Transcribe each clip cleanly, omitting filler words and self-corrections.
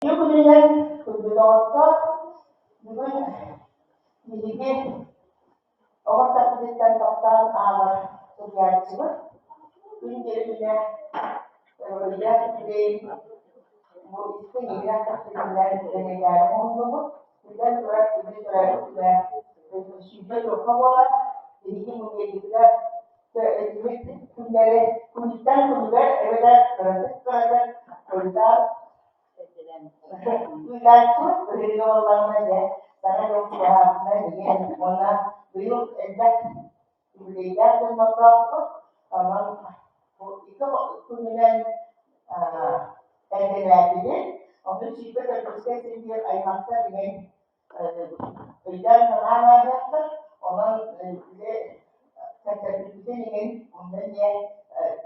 Kemudian dokter juga bikin orang tak berikan dokter sosialisme, kemudian dia di mau itu dia terpilih dari negara umum, dan surat sudah sudah berkawan, jadi kemudian juga kemudian juga ada berita Wilayatul Berilawangannya, karena yang sudah dengan mana belum edak budaya dan masyarakat, karena itu kemudian lagi, untuk siapa teruskan sendiri ayat masa dengan bidang selama dasar orang terjadi dengan umumnya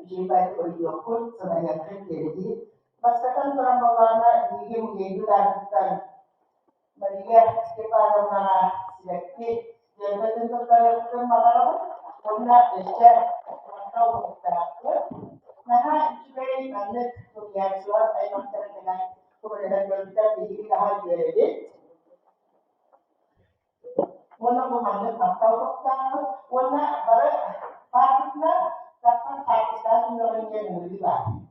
jibat berjokut sebanyak terjadi. Pasakan orang Maulana di menjadi lakukan Maria kepada mana selektif dan betul betul malam pernah bisa tahu terakhir. Nah, juga ini kemudian suara saya maksud dengan kemudian kita di hal jadi. Mana mengambil tahu tentang mana pada partnya dapat Pakistan orang yang lebih baik.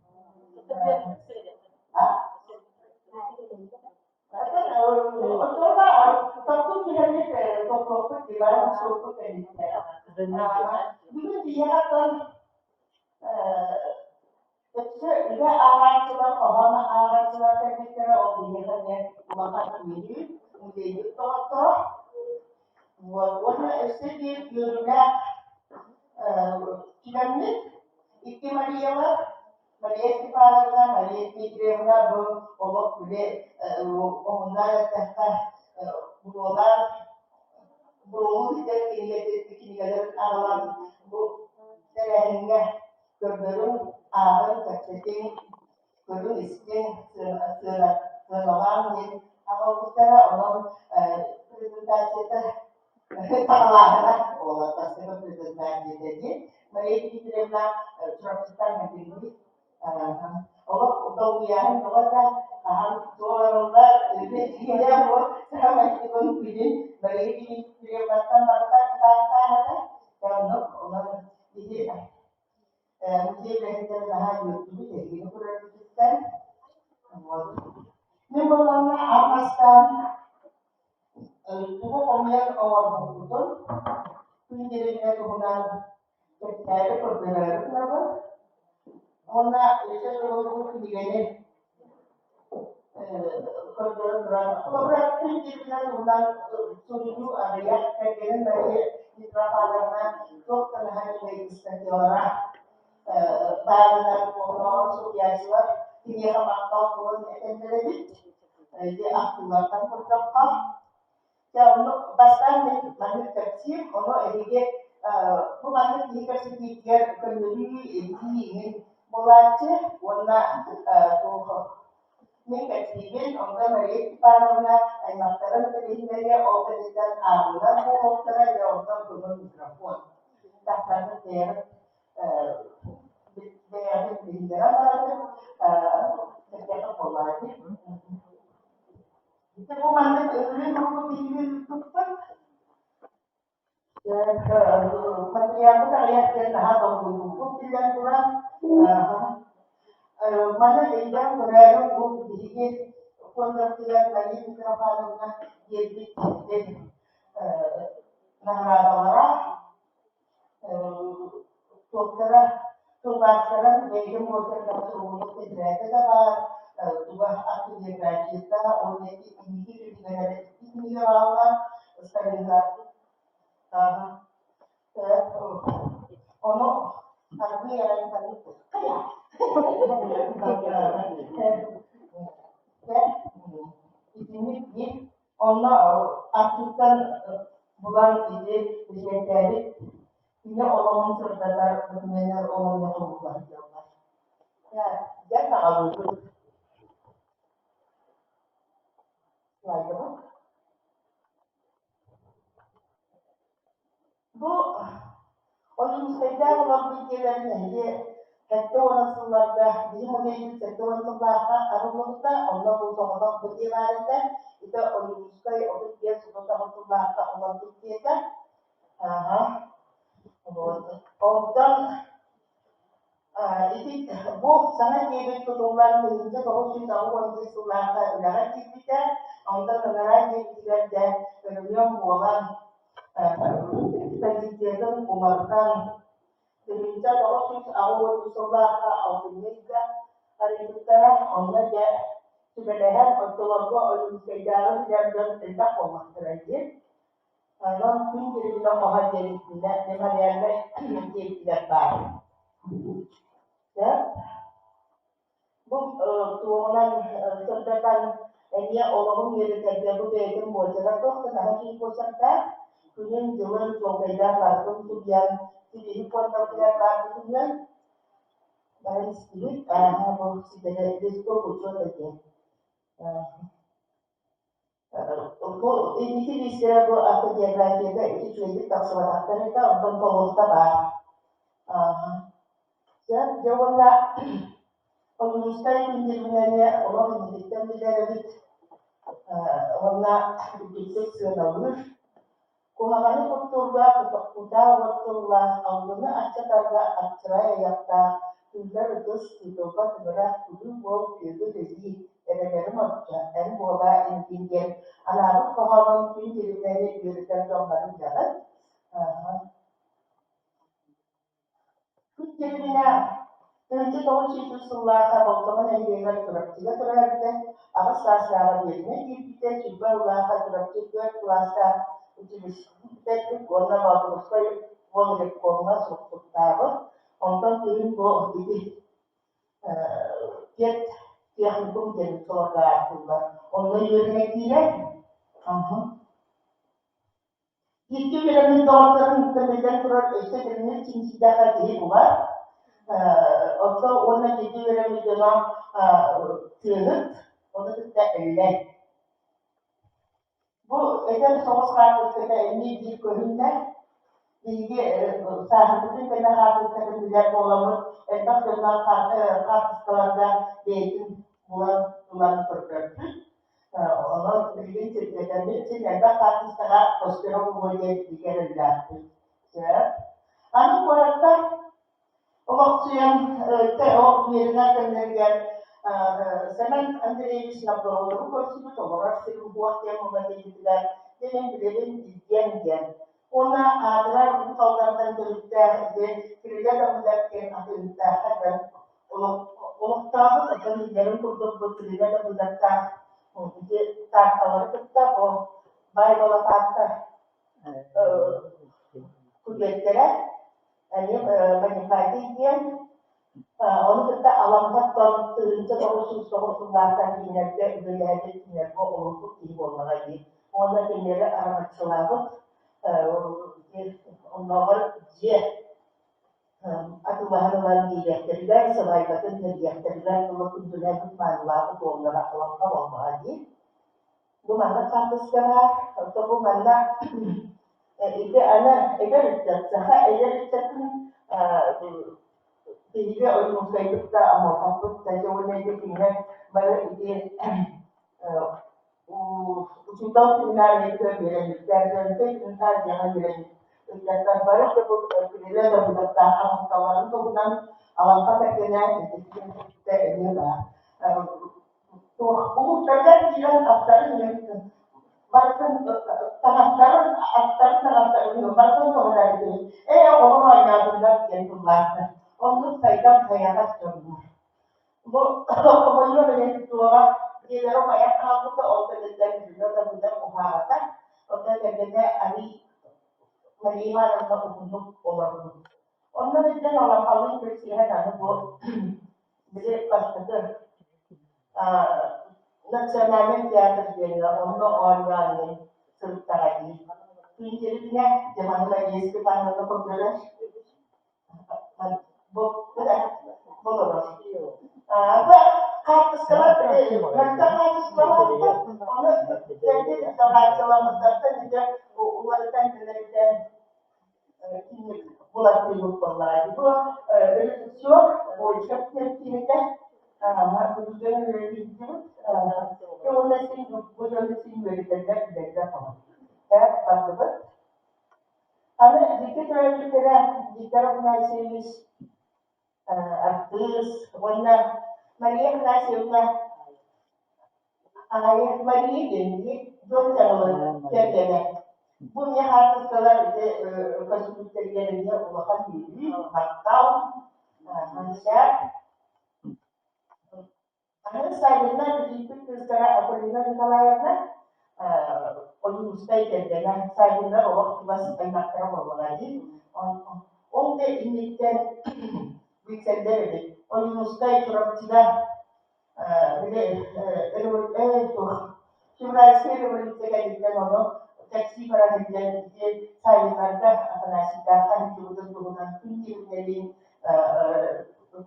Juga alat surat pahama alat surat tekniknya obligasinya makan sendiri menjadi tokoh warna estetik juga kiamnya itu Maria Maria Stefana Maria Tigrena do obok bude omongana tahta bulogan bulungu tidak tinggal alam bu sehingga kedurung awan kecil kedurung isting selama kalau kita orang presentasi terlalu orang pasti presentasi jadi mereka diterima surat nanti Allah untuk yang kita orang ini dia buat sama itu begini mereka diterima kata kalau orang ini mungkin kita dah YouTube jadi kita perhatikan ini bagaimana ataskan itu pemilihan awal betul menjadinya kemudian terjadi perbedaan kenapa? Karena itu seluruh ketiganya perbedaan berarti menjadinya kemudian seluruh area kegiatan dari mitra karena itu terhadap legislasi orang dan orang sosialisme ini yang mantap pun entelebi jadi aktifkan pertama kalau pasangan manut kecil kalau ini bukan dikasih pikir kendali ini membaca warna tuh negatifin orang melihat parana makaran terhindar operasian alunan operan yang orang belum mikrofon tak ada dia terhindar apa setiap pembaca itu pemandu ini berpikir cepat dan menteri aku tak lihat dia tahap membunuh tidak kurang mana yang berada sedikit pengertian lagi mikrofon jadi narasumber dokter tugasnya jadi mungkin kalau tidak ada tugas aktivitas kita oleh ini ini orang sekali ono arti yang tadi ini ono artikan bulan ini bisa jadi ini orang terdapat benar orang yang berubah ya jangan kalau itu lagi bu orang saja orang pikirannya dia Hatta orasılarda bizim oraya hatta orasılarda arabuluda onlar bu zamanda bu divarında itu oyuncuskay onu dia sudah orasılarda onlar Türkiye'de aha ondan itu bu sangat kebet tutulan hingga kalau kita tahu untuk sulaka negara kita ondan negara kita dan yang bukan kita umarkan Sehingga kalau kita awal sulaka atau niaga hari kita onda dia sebenarnya untuk warga orang sejarah dan tidak komah terakhir kalau pun jadi bilang mahal jadi tidak memang yang lain tidak baik ya bu turunan sertakan dia orang yang kerja bu itu bocor tuh kenapa sih bocor kemudian jual coba langsung tujuan di kota Jakarta kemudian dari sedikit mau sudah disco bocor aja ini sih bisa bu aku jaga kita itu jadi tak sesuatu kita untuk pemerintah ya jawablah Pengurusnya pinjamannya orang Indonesia menjadi warna begitu senang. Kuhakannya kurturba untuk kuda waktulah awalnya aja karena acara yang tak tinggal terus dicoba sebenarnya kudu mau itu jadi era-era macam dan bola intinya anak kawan pinjamannya diberikan gambar jalan. Pinjamannya Önce doğu çizgisiyle kapattığımın engeller trafiğe trafikte ama saslara birine gittikten çıkma ulağa trafikte klasta uçuşte ona bakmışsa volre koluna soktuğu ondan turun bu gibi jet teknikum den sorga attılar. Onu yönettiler. İlk bölümün doğruların temelinden kurar işte birinin ikinci defa değil bu var. Atau ona jadi orang dalam tiada, ona kita elak. Bu eğer savaş kartı ini di kohina, di sahabatın kena kartı kena bilir olamaz. Entah kena kartı betin bulan tertentu. Ona bilgin ceritakan itu entah kartı kena posterong boleh dikira ya. Anu kurang waktu yang teror yerine kendiler Semen Andreevich Nabdorov'u konuştu olarak senin bu akşam memleketiler demin bilelim diyen ona adalar bu tavlardan birlikte kirliler de müddetten akıllıkta hatta onu tabi akan yarın kurduğu bu kirliler de müddetten tahtaları kıtta o bayrola tahta kuvvetlere ini menyebabkan orang kita alamnya terus terus mengatakan kinerja wilayah kinerja untuk ibu lagi. Orang kinerja amat selalu nomor dia atau bahan lagi dia terlihat sebagai dia terlihat kalau kunjungan manusia untuk orang orang lagi. Bagaimana sampai sekarang atau bagaimana itu anak itu saya itu Sehingga orang Muslim kita amat takut saja orang itu ingat bahawa itu kita sebenarnya itu berani dan kita jangan berani. Kita baru kita dah buat tahap kawan tu bukan alam pada kena kita ini lah. Tu umum terjadi dalam aftar ini. Bahkan aftar ini bahkan orang itu. Orang yang benar yang benar. Onu sayarız canım. Bu konuyu da tutuğa diğer maya kaldı da ortadan da burada uharata. Ortadan da ali meriman da untuk olur. Ondan için olan halın bir şey var bu. Bir başkadır. Nasyonalin tiyatro diyorlar. Onu oynayın. Sırf tarafi. İngilizce zaman eski panada kurdular. Apa kartu sekolah mereka kartu sekolah onu jadi sekolah sekolah tertentu juga urutan penelitian ini bulat bir konular. Bu rejisör, bu şirketinde Gülden öğreticimiz, yönetmen, bu yönetmen verirler, bilirler falan. Hep bakılır. Ama dikkat öğrencilere, dikkat buna şeyiz, artist, ona Maria Nasirna, ayah Maria dengi, dua jangan kerjanya. Punya harus kalau kesulitan kerjanya ulakan diri, atau manusia. Karena saya benar begitu secara apabila kita layaknya orang mustahil kerjanya saya benar waktu masih enak terlalu lagi. Om deh ini kan weekend deh, orang mustahil curang tidak. Şurası birlikte onu taksi para giden sayılarda anlaşılan hani bulunan tüm yerlerin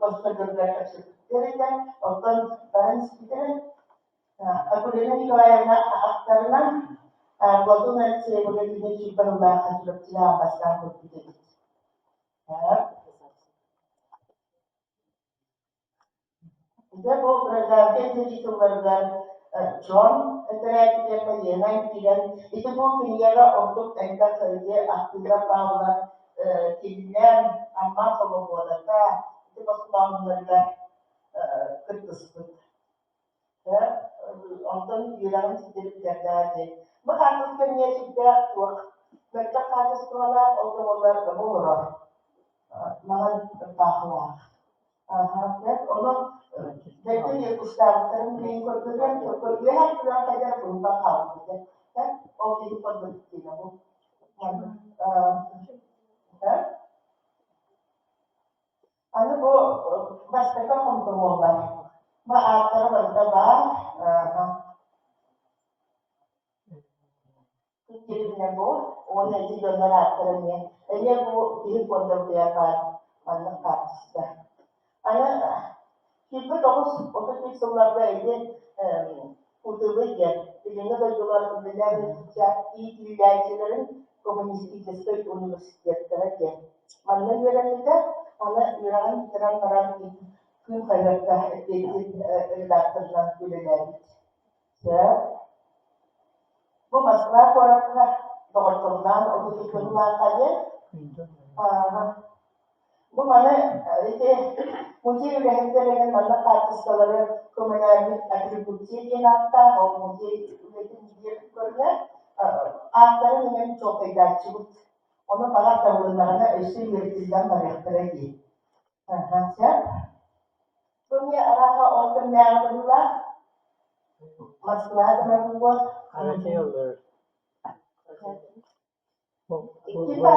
koşullarına karşılıklarından ondan ben istedim. Aku dengan kelayana aktarnan waktu nanti bagaimana kita membahas berbicara pasal begitu. Kita bu berdasarkan jadi sumber John interaksi yang menyenang itu bu penjara untuk tengah saja aktif bahwa kini amma kalau buat itu pas tahun mereka kertas ya untuk bilang sedikit jaga aja. Mengharuskan dia juga mereka harus sekolah untuk mengurus malah bertakwa. Ya, orang jadi ya ustaz terus mengikuti kemudian pulang saja berubah hal gitu kan oh itu berbeda namun anu bu mas mereka kontrol maatar bertambah kirinya bu orang juga meratarnya ini bu ini kontrol tiap mana kasta ana kita terus otomatik sorularda elde kurtarılırken bilimde doktorlar bilimler iyi ilerleyicilerin komünist İsveç üniversitelere mana yönelimde ana İran bitiren karan tüm kaynakta etkili redaktorlar bilimler ya bu masalah orada doktorlar otomatik konular tadi bu mana itu मुझे रहते dengan mana artis kalau kemudian atribusi dia nata atau मुझे लेकिन dia kerja antara dengan coba dacuk orang malah tahu mana isu yang mereka lagi siap punya arah orang yang kedua masalah dengan buat kita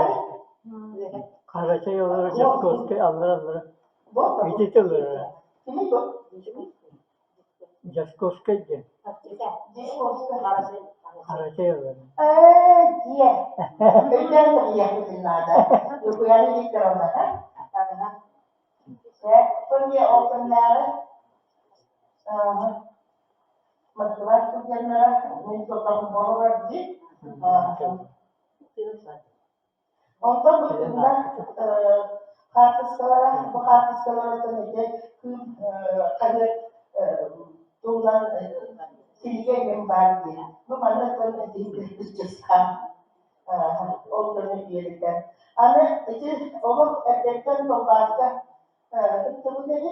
Karaca yolları Jaskowski alır. Gidip alır. Kimi bu? Jaskowski de. Jaskowski Karaca yolları. Iya. Itu yang terjadi. Itu yang dikerjakan. Ya, punya open level. Masalah itu general mencoba membawa di. Untuk bertindak harus sekolah terjadi kader tulang sehingga yang baru mana terjadi kejadian orang dirikan. Anak itu orang efektif membaca itu menjadi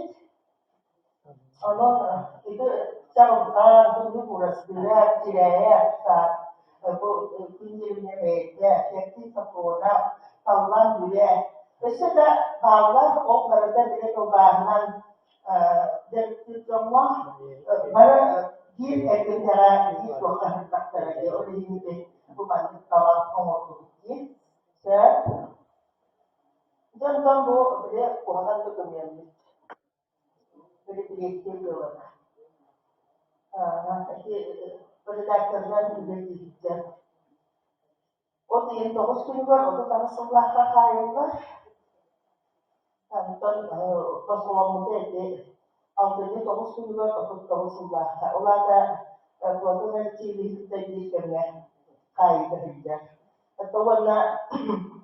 orang itu cara dulu kurang tidak kunjungnya media efektif sekolah tahun dua. Sudah bahwa berada di kebahanan dan semua mana di antara itu akan terjadi oleh ini bukan kalau ngomong ini. Dan tentu dia kuatan kemudian jadi itu berdasarkan juga o yang terus keluar untuk tanah sebelah kakaknya Anton Rasulullah itu akhirnya terus keluar untuk terus sebelah olahraga pelajaran ciri tadi kerja kai kerja atau warna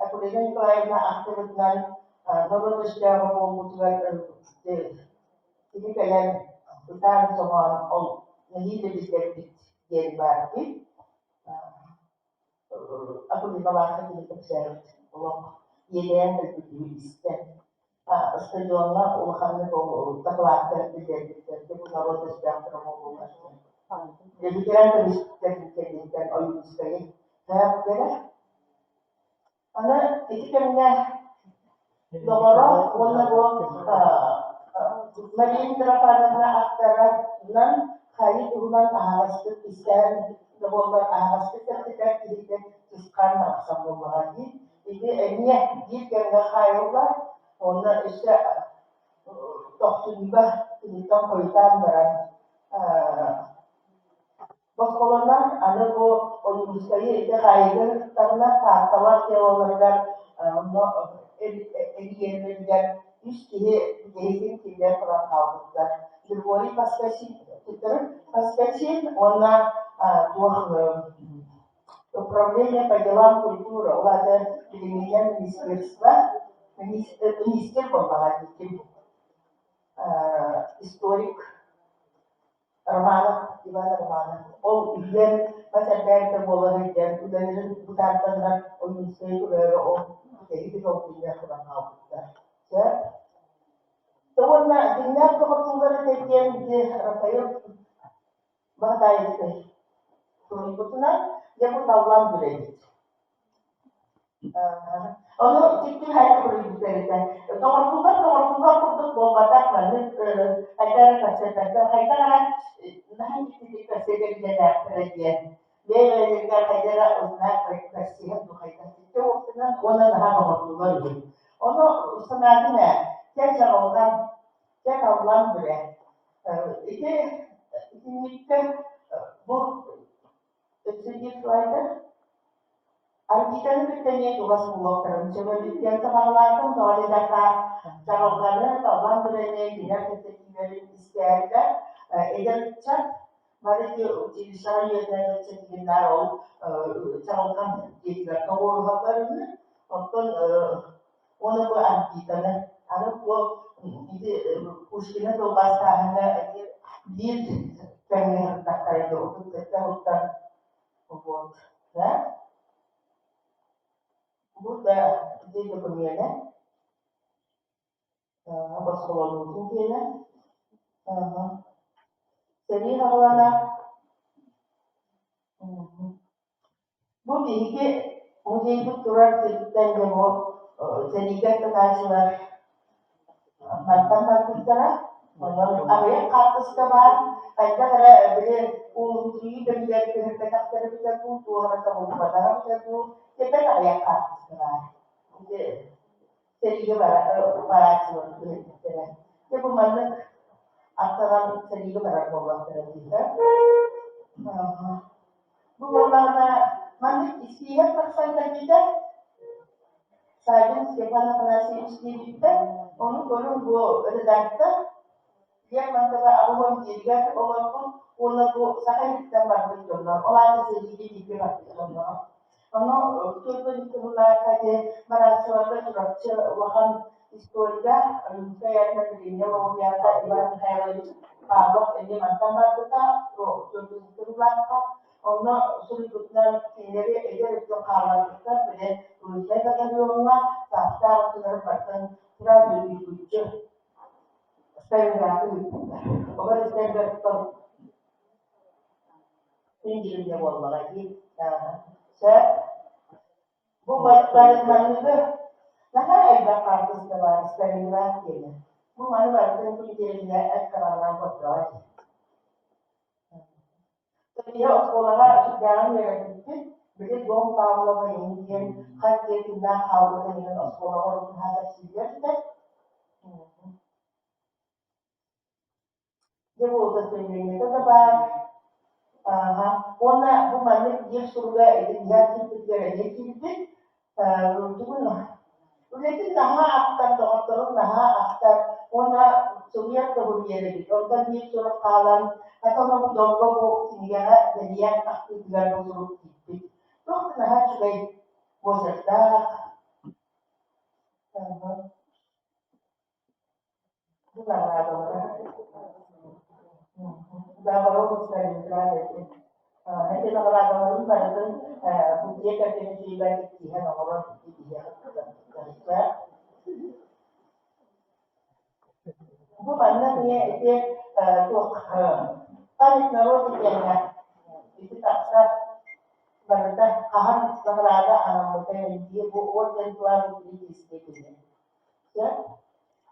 Akulina Nikolaevna Akhtarovnan Norodoshyava Bolgutlar ini kalian utar sama ini lebih sedikit jadi berarti aku ditawarkan di konser Allah yang tertuliskan stadionnya ulahnya kalau terlatih jadi Norodoshyava Bolgutlar jadi kira terjadikan Olimpiade saya kira karena itu kan Domoro, wala go, Marindra Panana Aktara, Nan, Hari Tuhan Ahas ke Iskan, Domoro Ahas ke ketika kita iskan sama lagi, ini dia kayoga, ona isya toh juga kita koitan barang. Bos kolonan ada go Olimpiade itu kayoga karena tawa teologan Eliye'den üstüne gezgin kimler falan kaldılar. Grigori Паскачин, она управление по делам культуры, это для меня министр был, историк Романов, Иван Романов. Ол үйден, мәселелерді болар екен, үдәнерін бұтартандар, оның сөйгілері, ол Jadi kalau punya kurang tahu, ya. Tahu nak dengar kalau tunggal sekian dia saya bahasa itu. Kalau itu nak dia pun tahu lam boleh. Kalau cikgu hari boleh bisa. Kalau tunggal untuk bawa mana ada kaset nah itu kaset dia nak kerja. Dia ada usnak kasih tu kaitan itu waktunya orang dah berbuat lagi. Orang senangnya saya calon boleh. Itu mikir bu sedikit lagi. Artikan kita juga semua orang coba yang semalam tu ada data calon boleh dia kita istiadat edan chat Mari utilizar yang sekitar calon kita kalau habar ini, atau orang berarti kan, ada ini usianya tu bahasa hanya dia pengen tak kaya itu untuk kita hutan buat, ya, buat dia tu kemudian, apa sekolah mungkin ya, jadi hawana Bu bilgi muziği turar Türk'ten bu sedikit kenasiler mantan menurut Arya katus kabar ada ada uji dari kita kita pun orang tahu pada kita Arya katus kabar sedikit barat kita itu mana antara sedikit barat bawah kita bukan mana istilah perasaan kita saya siapa penasi istilah kita orang gua redaktor dia mantap awam juga orang pun saya kita bantu juga orang sedikit dikira juga orang contoh itu kaje merasa structure wahan historia kayak negerinya mau biasa ibarat kayak kalau ini mantap kita contoh itu Ona sulitnya sendiri aja itu kalau kita beda tulisnya kan rumah pasar sudah pasang sudah lebih lucu standar itu orang standar itu tingginya wala lagi saya buat balik manusia nah ada kartu setelah standar ini bu mana itu tingginya karena apa Dia sekolah sekarang yang itu, jadi dua tahun kemudian kan dia pindah tahun dengan sekolah orang hadap sihir kan, dia buat sendiri itu dapat, warna bukan dia surga itu dia itu, gimana? Udah nama aktor warna surya kemudian itu, orang dia surat kalan atau mau jomblo mau tinggal jadi yang aktif dengan musuh itu, tuh nah juga bosan dah, Bu narada. Da baru Stalingrad itu. Nanti narada itu ada tuh dia kerja di dia orang di dia. Bu mana dia itu tuh paling narod itu itu tak sah berita kahar narada anak muda dia bu orang tua di sini. Ya,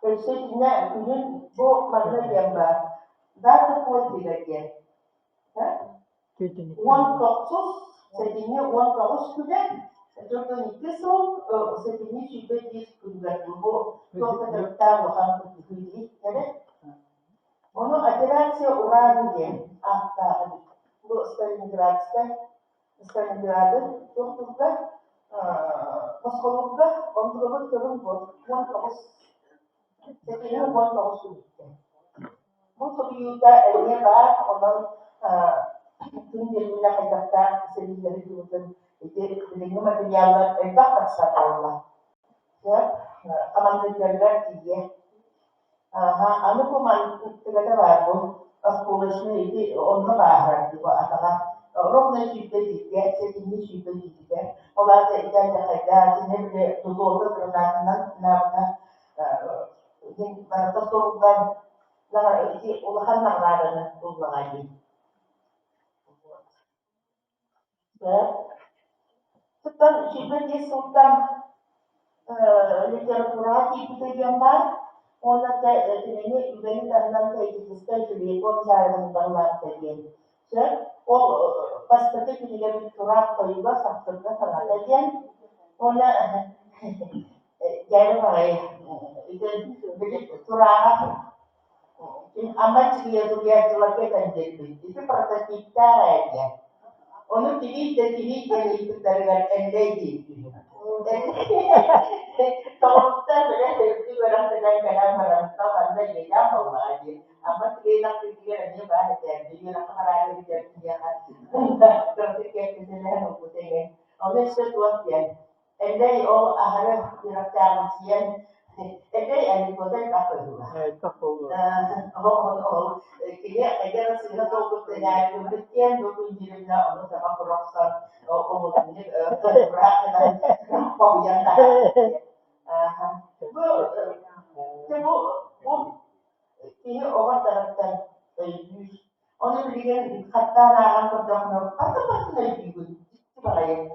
sebenarnya ini bu mana yang data pun tidak dia. Он токсус, средине он токсуда, только не кисел, средине чипе дискуда, только когда он выглядит, он операция уранги, был Сталинграда, только Москвовка, он был вторым годом, он токс, средине он токсуда. Bu soruyu da var, onun tüm yerine kaydakta serileri diyorsun, bilimli materyaller elbette aksakarlar. Amanlıklarlar diye. Ano po man, talaga ba po, as pulis na iti, onunla bahar, di ba? At saka, rog na siya dito, sering siya dito. O ba, ita na kaya, sinabi, tututo, pero natin na, para iti ulahan ng rara na tulungan. Sultan Şibeli Sultan literaturatik bidayamlar ona da beni tanınan tecrübesinde Filippon sarılığından tecrübe. O pastaki bir turak koyuba saktırda falan ediyen ona geri var. Bir turak amat dia selesaikan jadi itu prototipe aja. Onu TV yang ikut dari NDG. Kalau kita sudah seperti orang sedang merantau anda ya mau aja. Amat enak pikirannya banyak ya. Jadi orang orang yang dia terus kita sudah nungguin. Oleh sesuatu NDG akhirnya direkam sian. NDG yang dibuat apa itu? Kaya sila sa niya, yung bitiyan, yung na ano sa kakuroksan, o kumutin, bracket, pawyan na. Kaya orang terangkan, orang bilang kata orang berdokter, apa pasti lagi juga, coba ya.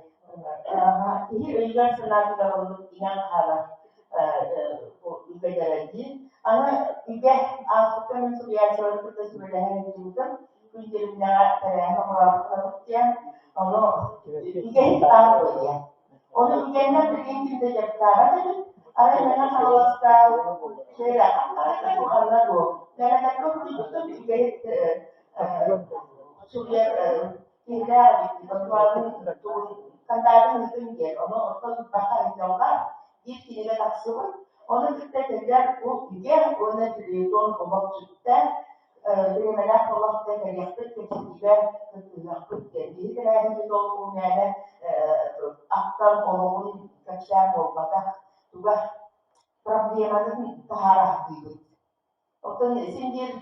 Ini juga senang kalau yang kalah. Lagi, anak tiga aku kan sudah kita sudah juga kunjungnya orang yang tiga tahu ya. Orang tiga bikin kita jadi ada yang kalau sekarang saya kan bukan lagu, dan ada itu tiga sudah tidak di kontrol kantaran itu dia, orang bahkan jauh ilk ile taksımı, onu dikkat eder, bu diğer ona televizyon olmak üstten bilemeler olmak da gerektir, kesinlikle yapıp geldiği kadar olduğum yani aktar olumlu kaçar olmada juga problemanın taharah gibi. Otomatik sindir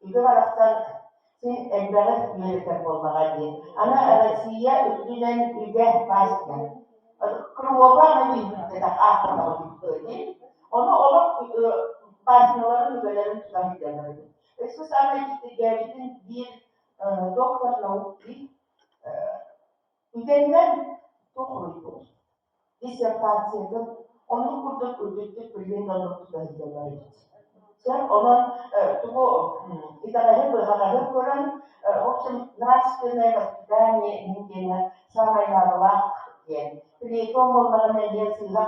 itu alasan sin embedded militer olmalı diye. Ana arasıya ülkeden ülke başlar. Keluarga lebih tidak akan begitu. Orang pastinya juga sudah dijaga. Itu sama kita jadi di dokter lauki, ülkeden tuh disertasi itu, onun kurdu perlindungan sudah dijaga. Sen onun tuh kita lahir berharap orang opsi naskahnya pasti mungkin sama yang Allah. Jadi kalau dia sila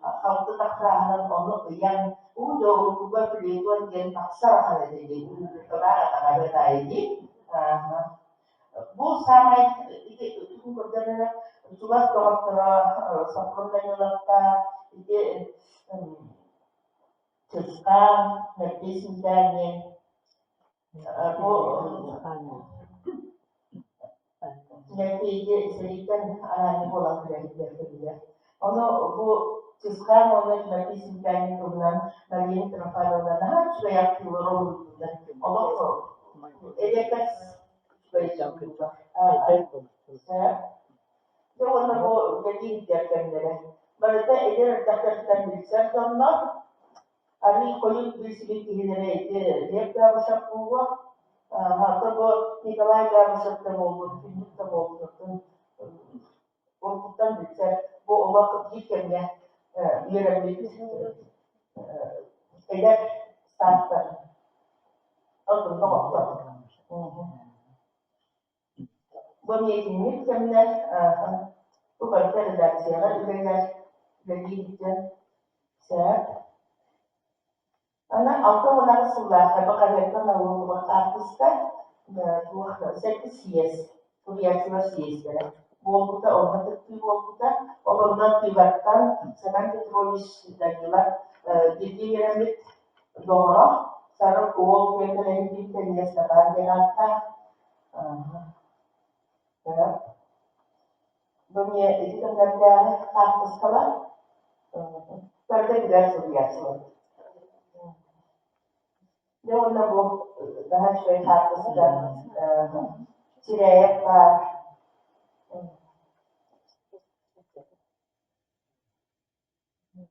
kalau ketakranan ono yang udah ubah perhitungan yang taksar ada jadi utara ada tadi bu sama itu berjalan coba kalau sempurna lakta itu sekarang nanti sudahnya bu nanti dia serikan alami pola kerja kerja. Ono bu Сыскан оны написан тайнигунан Мария Митрофановна наха чуя пилору олох элекас чуя Оны бу дәлил дәркәннәре. Барыта эдер тәкъдәттән билсәр тоннар. Ани коюн билсиге киһиләре әйтте. Лепта башап буга. Хата бу Николай Габышевта булды, Филиппта булды. Оттан билсәр бу олак киткәнгә йөрәклек эдер стартта. Алтын тапты. Bu niyetini temler, bu kadar redaksiyona ürünler belirlikten sebep. Ana altı olan sıllar, bakarlıktan alınan artistler, bu 8 siyes, bu reaksiyon siyesleri. Bu olguda olmadık bir olguda, ondan privattan, semen petrolist dergiler, ciddi verimlik doğru, sarı oğul kendileri bir teniyesine bardenatta, Dunia itu sebenarnya satu sekolah terdengar sebiasa. Dia mana bu dah sesuai satu sekolah cirai par.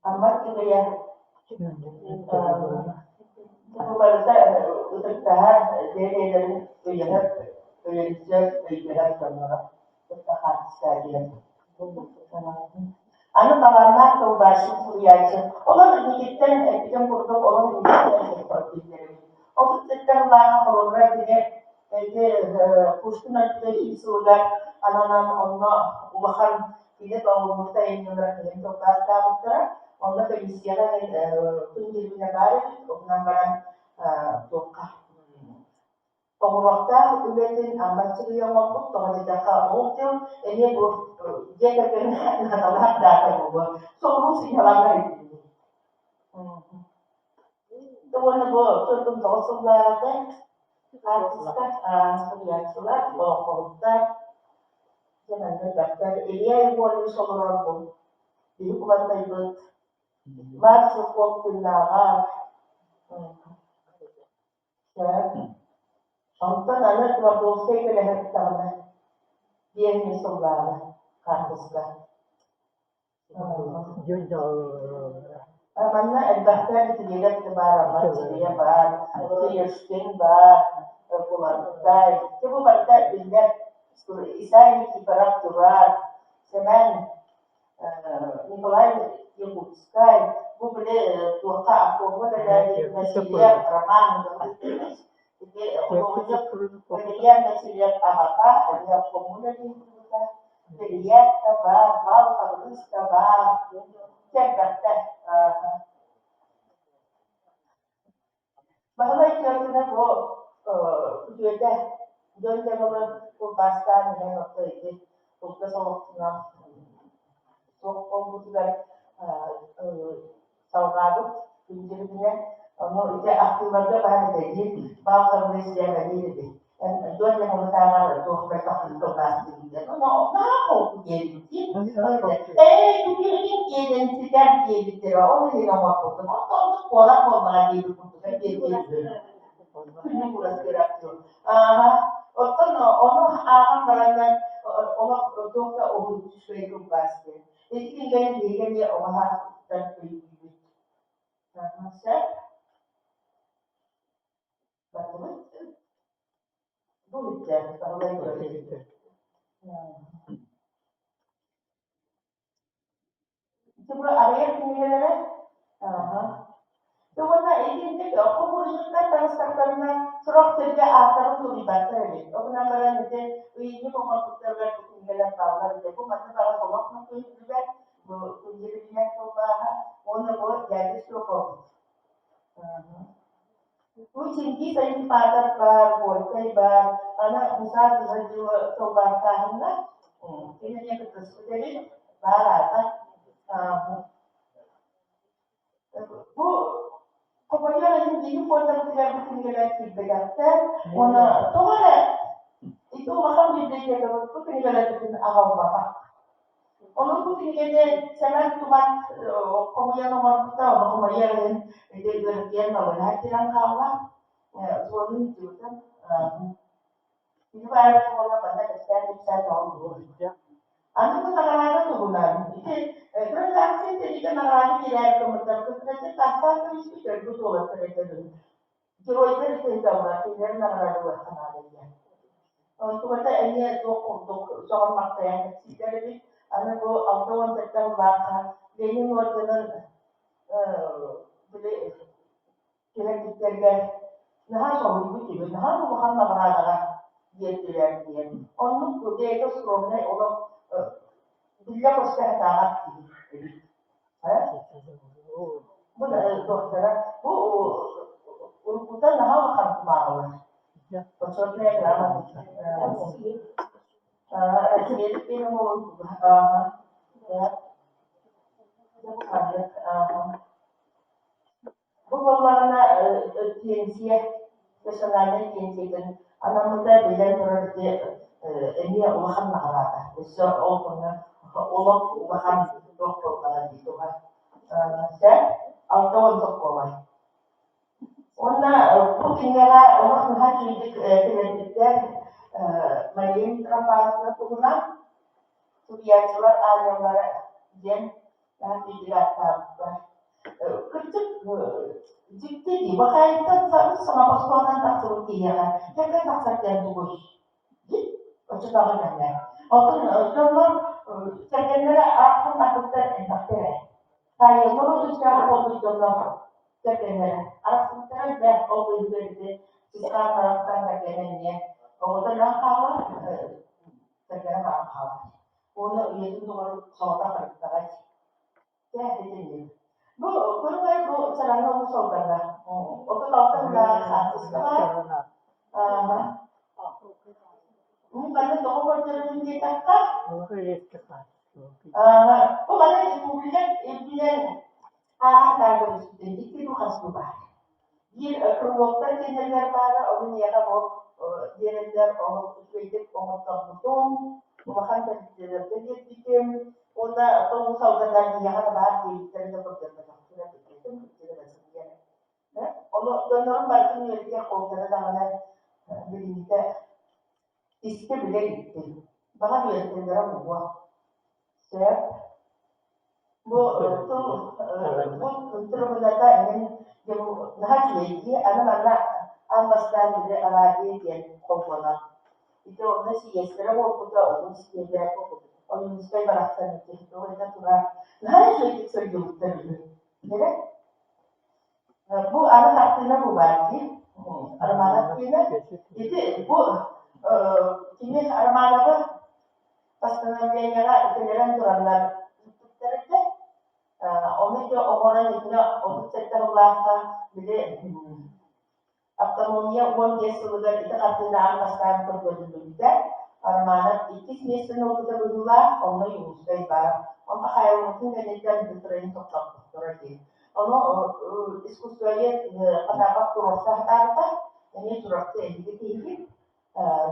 Amat juga ya. Kalau kita untuk tahan dia dari belajar sama sekali. Anu tawarna ke basin suriyaçı. Onlar birlikten bizim burada olan birlikten yapabilir. O birlikten daha kolay diye kuşkunan da isular ananan onunla ubahan bir de olmakta eğitimler hem çok az da onunla da misyana kunjilina bari ondan baran dokka. Pengurangkan uletin amat ciri yang waktu dengan data mungkin ini bu dia terkena adalah data bu solusinya lagi. Tuan bu tuan dosen lagi artiskan suriyaçılar bu konuda sebenarnya daftar iya yang soluran bu di bukan itu masuk waktu naga. Ondan ana tuan dosen ke leher tanah dia misalnya kartuskan. Mana bahkan tidak kebaran dia bar, skin bar, kulantai. Coba baca ingat isai kiparak turar, semen Nikolai Yakutskai, bu boleh tuaka aku boleh dari Nasilia Raman, jadi kemudian Nasilia Amata, ada komuna di kita, jadi tabar, mau harus tabar, cekak teh. Bahwa itu bu juga jangan jangan kupasan dengan waktu itu, untuk semua komputer salgado pinjirnya ono itu aktifnya bahan jadi bakal Malaysia lagi jadi dan jual yang utama itu mereka itu pasti jadi no aku jadi ini identitas jadi terus ini nomor foto untuk pola pola jadi untuk jadi ini pulas kira-kira ono akan berada ono untuk suatu pasti ini kan dia orang dan pribadi. Nah, saya betul. Boleh kalau itu. Coba area tinggalnya. Coba ini aku boleh terus karena surat kerja atar tu dibaca ni. Aku namanya ini komputer tinggalan tahu jadi aku macam kalau tolak mungkin juga kunjungnya coba orang buat jadi struktur. Kucing saya dipadat bar, boleh bar, anak usaha juga coba tahan lah. Ini yang terus jadi barat. Bu, kemudian ini foto tidak tinggal di bedakter, mana tu mana itu bahkan di bedakter itu tinggal di awal bapak. Onun bu filmde semen tuman komuyan omarda onu komuyan de görüyen olan her tiran kavla zorun diyordu. Ini bayar semua pada kesan bisa tahu. Anu tuh nakalaga tuh bulan. Itu transaksi jadi kan nakalaga tidak kemudian kemudian kasar tuh itu jadi tuh lah terjadi dulu. Jero itu ditambah tidak nakalaga buat nakalaga. Untuk kita ini untuk soal maksa yang kecil jadi anu gua autawan sektor belakang. Ini ngordenan beli kira-kira nah soal itu juga nah bukan nakalaga. Dia tidak dia. Onun dia itu skromnya orang bila persyaratan jadi, bu dokter, bu urutan nah makan kemarin. Maksudnya lama, jadi ini mau, ya, bu bagaimana ciencia, kesenangan ciencia kan, anak muda bilang berarti ini makan makan, besar orang makan dokter lagi tu kan, saya auto untuk kawan. Ona putingera orang haji di kerja main terapal tulang suria celar yang bara jen nanti tidak apa kerja jikti di bahaya itu sama pasukan tak seperti ya kan tak saja tubuh macam apa namanya orang terkena apa maksudnya bakter saya mau secara fokus dalam terkena arah sekarang dah open jadi sekarang melakukan terkenanya kemudian kalah terkena kalah untuk itu untuk saudara terkait ya ini bu kan bu cara ngomong saudara untuk lakukan dah sekarang bukan itu bercermin kita kan bukan itu kalau itu harus berubah. Dia dokter kinerja para orang yang mau director orang creative orang terbutung, bahkan dari bikin ona atau saudara yang ada lagi dari dokter sudah bikin tidak sekian. Ono donor baru ni dia kota dengan jadi kita istilah itu. Bahkan dia sendiri buat set bu terus berkata ingin nah jadi anak-anak ambassador dari Arabia yang komponen itu nasi sekarang mau putar orang sih dia orang mesti berasa itu itu turun nah jadi sejauh itu ya bu anak artinya bu bagi anak kita itu bu ini anak pas pengertiannya lah kemudian turun terus onu da orang itu onu sektor belakang jadi autonomia uang dia seluruh itu artinya pasang berbeda armada ikis biasa no kita berdua onu yang sudah ibarat onu kayak mungkin dari jam bertren top lagi onu diskusinya pendapat kurasa apa ini surat ini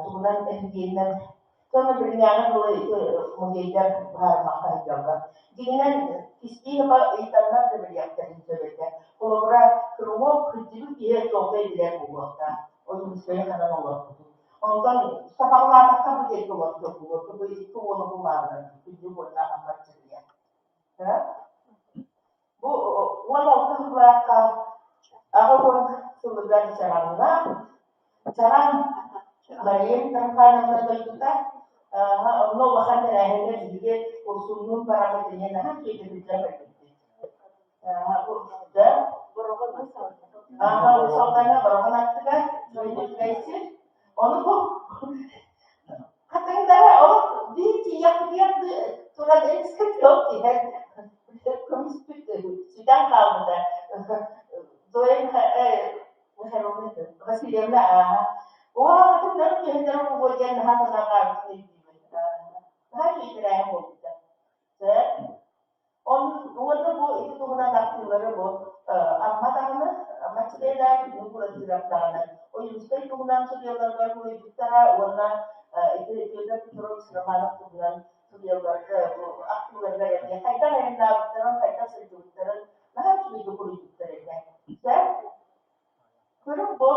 turunan engineer karena bernyanyi dulu itu mengejar bahar makan jaga. Jangan istilah internet terlihat dari sebelumnya. Kalau berat keluar kerja dia coba dia buat kan. Untuk saya karena nomor itu. Orang sekolah tak boleh keluar itu walaupun mana itu buat amat ceria. Bu walaupun belakang aku pun sudah cara Maryam terkadang kita Allah bahkan terakhirnya juga usulun parameternya nah kita bisa begitu. Aku sudah soalnya berapa kan jadi guys orang katanya di tiap surat eksklusif ya komis sudah tahu dah doang masih dia wah itu terus kita mau buat yang hal apa ini nah kita yang mau kita on itu tuh mana nak tinggal amma tangan amma cedera itu pun tidak tangan itu tuh mana sudah kalau itu cara warna itu terus selama tuh yıllarda bu akıllarına geldi. Kayda ayınlar, kayda sözcüklerin, daha çok bir kurulukları. İşte, kurun bu,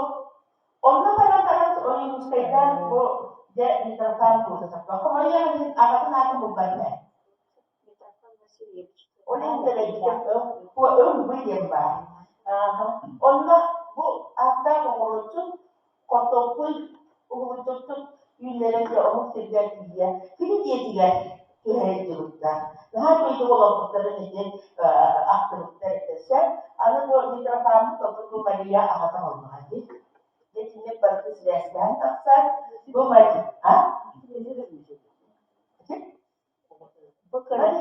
onunla kadar oyun kayda bu, de mikrofon kurulacak. Ama yani ağzın ağzın bu kadar. Onun gerekli bu bu yemba. Onunla bu hafta olurdu. Kotopul olurdu. Yüzlerinde onu sevdiği diye. Kimi diyeceğiz? Köyde daha büyük olanakların için aktarıklar etse, ana bu mikrofonu topluluğu Maria ağzına olmalı. Geçince parası resmen taksa, bu Maria. Ha? Bu kadar.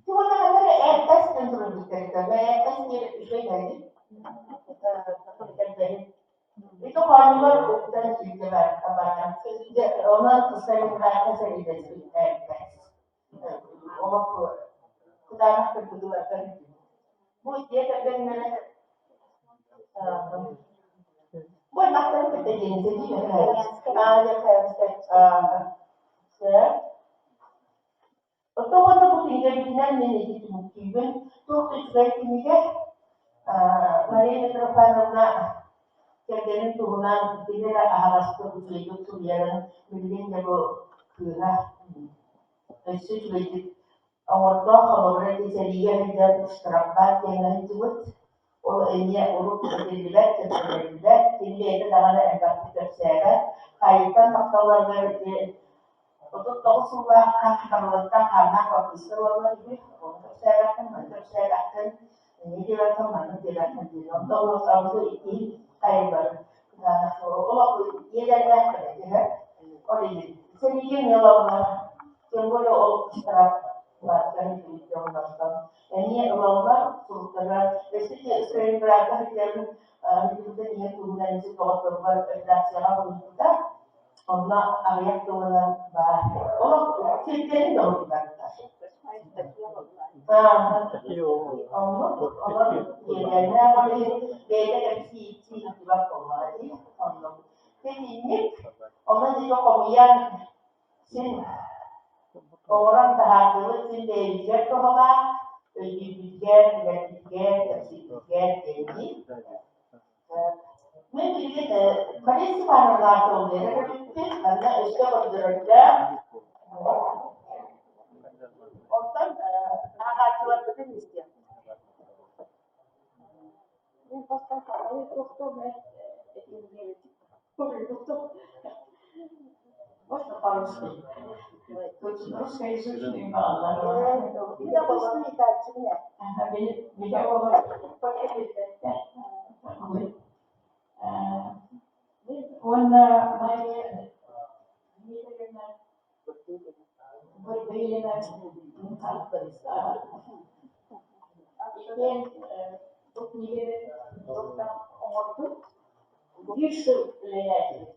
Cuma ada etes yang turun kita, etes ni ini itu kalau bukan juga apa orang sering mereka sering jadi etes, orang kita kedua kan, bu dia kadang buat makan kita jadi ada kayak Otomatik bu tinggal di mungkin tuh sesuai ini kan, mari kita perlu kerjaan turunan tidak harus itu yang mungkin kalau kira itu juga awal kalau berarti sedia dan seterapkan yang itu ini urut terlibat tinggal itu dalam empat persen kaitan masalah berarti untuk tahu sudah terletak karena kalau misalnya ini untuk saya akan ini jelaskan mana jelaskan untuk tahu ini kayak nah kalau ini ada ya oh ini sedikit nyelama coba setelah bahkan itu jangan ini Allah surga resiko sering berada di kita ini turunan itu kalau terbatas siapa kita Allah ayat turunan bah Allah fikirnya dong kita Allah dia boleh beda dari si juga Allah ini Allah ini Allah juga kemudian sin orang tahan sin dia tuh apa dibikin ini mungkin masih sekarang nggak tahu deh karena itu berderajat Ondan ağaçlar bütün istiyor. Ben başka kahve doktor ve doktor. Başka kalmıştı. Doktor şeysi için bağlı. Bir de babasının itaatçı ne? Bir de babasının paket etmekte. Onlar böyle berbeda çok iyi doktor oldu. Bir sürü leyleği.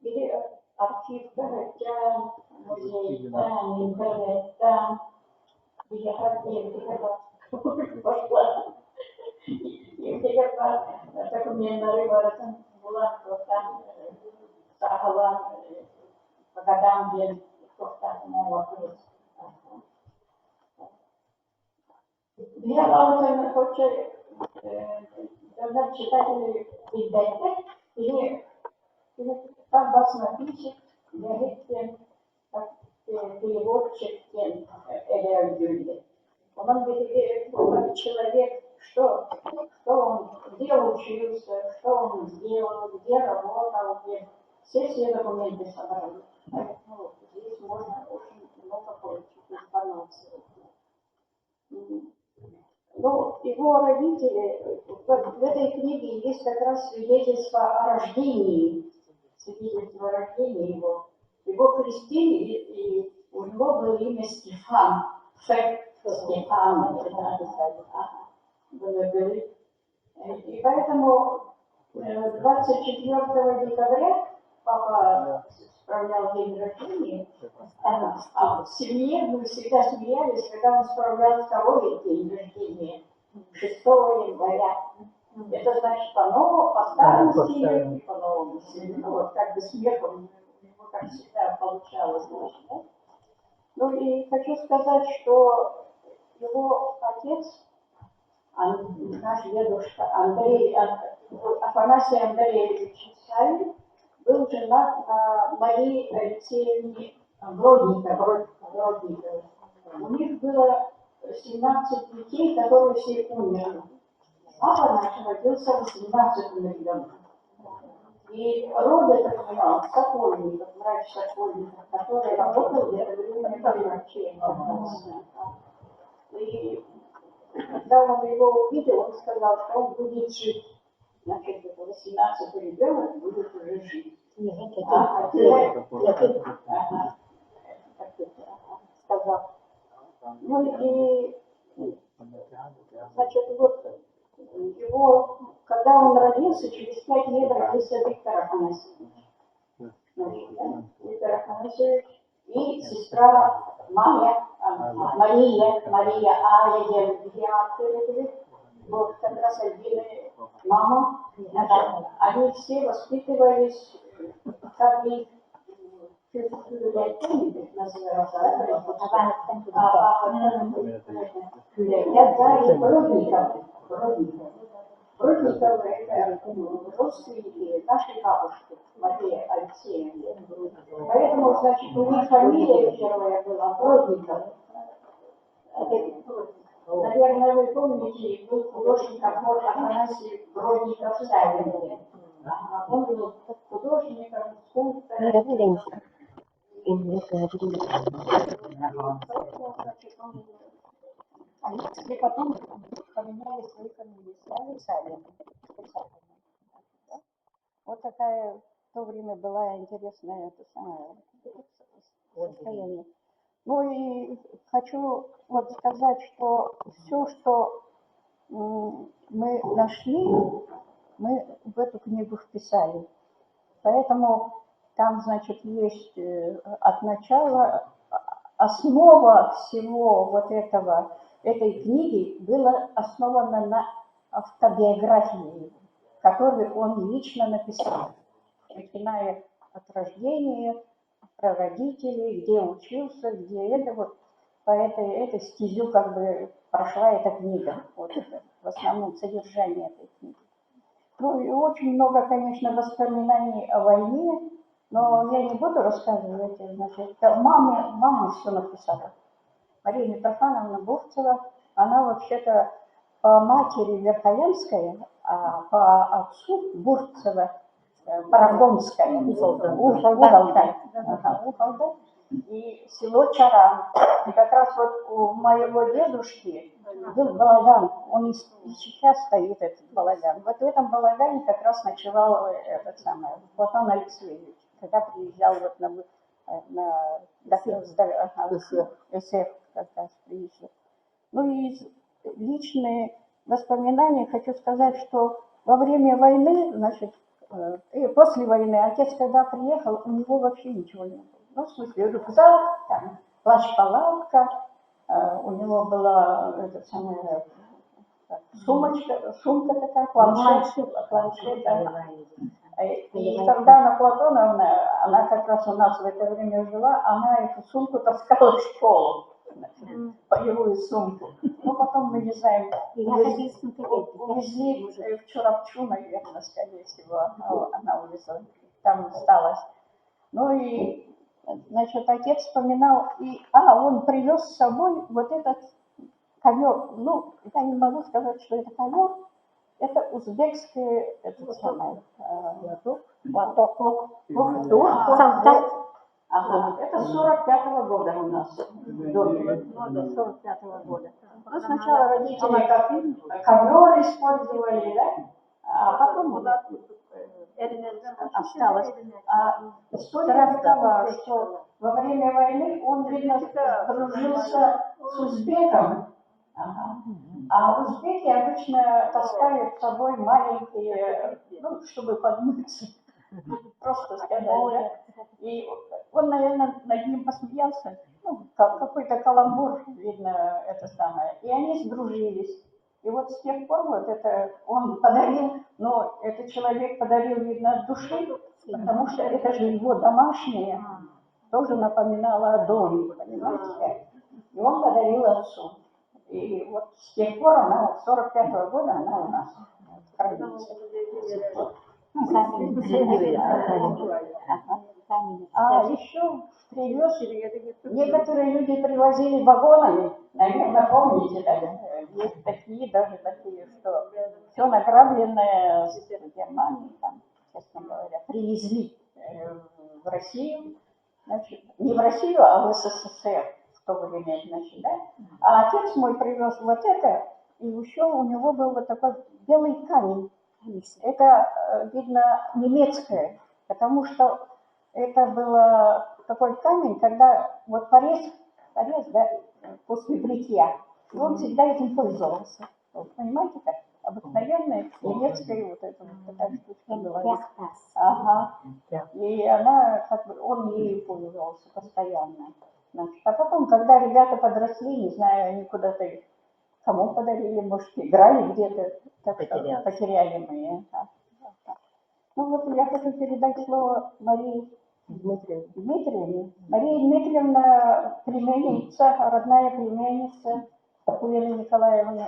Bir arşivlerden, müzeyden, internetten bir her takımları varken bulan doktan sahalan kadang dia doktan mewakili dia lawan coach dalam cerita di Bangkok ini kan basma fisik dari перевод чекин электронный. Он говорит, человек, что он, где учился, что он сделал, где работал, где все документы собрали. Ну, здесь можно очень много получить информации. Ну, его родители, в этой книге есть как раз свидетельство о рождении, свидетельство о рождении его. Его крестили, и у него было имя Стефан, Стефан, и поэтому 24 декабря папа справлял день рождения, а в семье мы всегда смеялись, когда он справлял второй день рождения, 6 января. Это значит по-новому, по старому стилю и по новому стилю. Ну вот как бы смехом у него, как всегда, получалось. Значит, да? Ну и хочу сказать, что его отец, наш дедушка Афанасий Андреевич Савин, был женат на Марии Алексеевне Бродниковой. У них было 17 детей, которые все умерли. Папа наш родился в 18 ребенком. И роды принимал Сокольников, врач Сокольников, который работал в это время врачей. И когда он его увидел, он сказал, что он будет жить. Значит, 18-й ребенок будет уже жить. Сказал. Ну и, значит, вот его, когда он родился, через 5 лет родился Виктор Афанасьевич. Виктор Афанасьевич и сестра Мария Ая, вот как раз отдельная мама. Они все воспитывались, как бы, Бродниковы это родственники нашей бабушки, Марии Алексеевны. Поэтому, значит, у них фамилия первая была Бродников. Наверное, вы помните, был художник Афанасий Бродников-Савин. Он был художником, скульптором. Они потом поменяли свои фамилии, стали Савин. Вот такая в то время была интересная это самое состояние. Ну и хочу вот сказать, что все, что мы нашли, мы в эту книгу вписали. Поэтому там, значит, есть от начала основа всего вот этой книги была основана на автобиографии, которую он лично написал, начиная от рождения, про родителей, где учился, где это вот по этой стезю как бы прошла эта книга, вот это, в основном содержание этой книги. Ну и очень много, конечно, воспоминаний о войне, но я не буду рассказывать, значит, мама все написала. Мария Митрофановна Бурцева, она вообще-то по матери Верхоянская, а по отцу Бурцева, Парагонская, Ухолда, и село Чаран. И как раз вот у моего дедушки был балаган, он и сейчас стоит, этот балаган. Вот в этом балагане как раз ночевал этот самый Платон Алексеевич, когда приезжал вот на СФ, как раз приезжал. Ну и личные воспоминания, хочу сказать, что во время войны, значит, и после войны отец, когда приехал, у него вообще ничего не было. Ну, в смысле, рюкзак, там, плащ-палатка, у него была сумка такая, планшет. И когда Анна Платоновна, она как раз у нас в это время жила, она эту сумку таскала в школу, боевую сумку. Ну, потом мы не знаем, увезли в Чурапчу, наверное, скорее всего, она увезла, там осталась. Ну и, значит, отец вспоминал, он привез с собой вот этот ковер. Ну, я не могу сказать, что это ковер, это узбекский, это самое, платок. Ага, это 45-го года у нас в доме. 45-го года. Ну, сначала родители как ковер использовали, да? А потом осталось. А история такова, что во время войны он, видно, дружился с узбеком. Ага. А узбеки обычно таскают с собой маленькие, ну, чтобы подмыться. Просто сказать, да? И он, наверное, над ним посмеялся. Ну, какой-то каламбур, видно, это самое. И они сдружились. И вот с тех пор вот это он подарил, но этот человек подарил, видно, от души, потому что это же его домашнее, тоже напоминало о доме, понимаете? И он подарил отцу. И вот с тех пор она, вот 45-го года, она у нас хранится. А еще привез, некоторые люди привозили вагонами, наверное, помните, есть такие, даже такие, что все награбленное с Германии, там, честно говоря, привезли в Россию, значит, не в Россию, а в СССР в то время, значит, да. А отец мой привез вот это, и еще у него был вот такой белый камень. Это, видно, немецкое, потому что это был такой камень, когда вот порез, да, после бритья, и он всегда этим пользовался. Вот, понимаете, как обыкновенная немецкая вот эта вот такая штучка была. Ага. И она, как бы, он ею пользовался постоянно. Значит, а потом, когда ребята подросли, не знаю, они куда-то кому подарили, может, играли где-то, так что потеряли мы это. Ну вот я хочу передать слово Марии Дмитриевне. Мария Дмитриевна племянница, родная племянница Елены Николаевны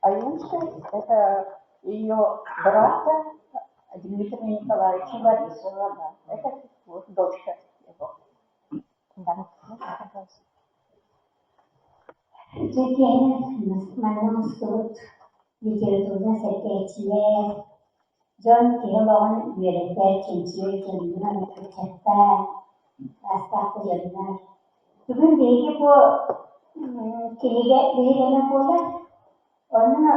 Аюнской. Это ее брата Дмитрия Николаевича Борисова. Да. Это вот дочка его. Да. Türkiye'nin Manuskrut literatürüne sekretçiliğe John Kirillow'un yöneter çinçiye çekte aspakta yönler. Bugün belki bu kiliğe bolar, onu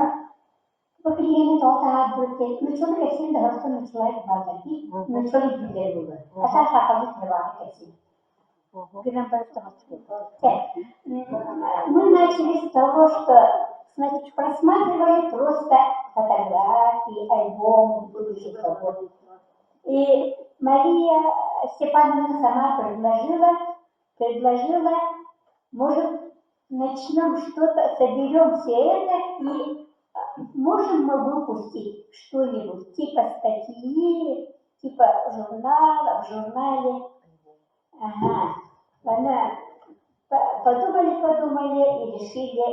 bu kiliğini totağa bırakıp, müçülü kesin de hasta müçülayıp bağlardı, müçülü bilgileri bulur. Asa şakalık devam kesin. Мы начали с того, что, значит, просматривали просто фотографии, альбом будущих работ. И Мария Степановна сама предложила, может, начнем что-то, соберем все это и можем мы выпустить что-нибудь, типа статьи, типа журнала, в журнале. Ага. Она подумали и решили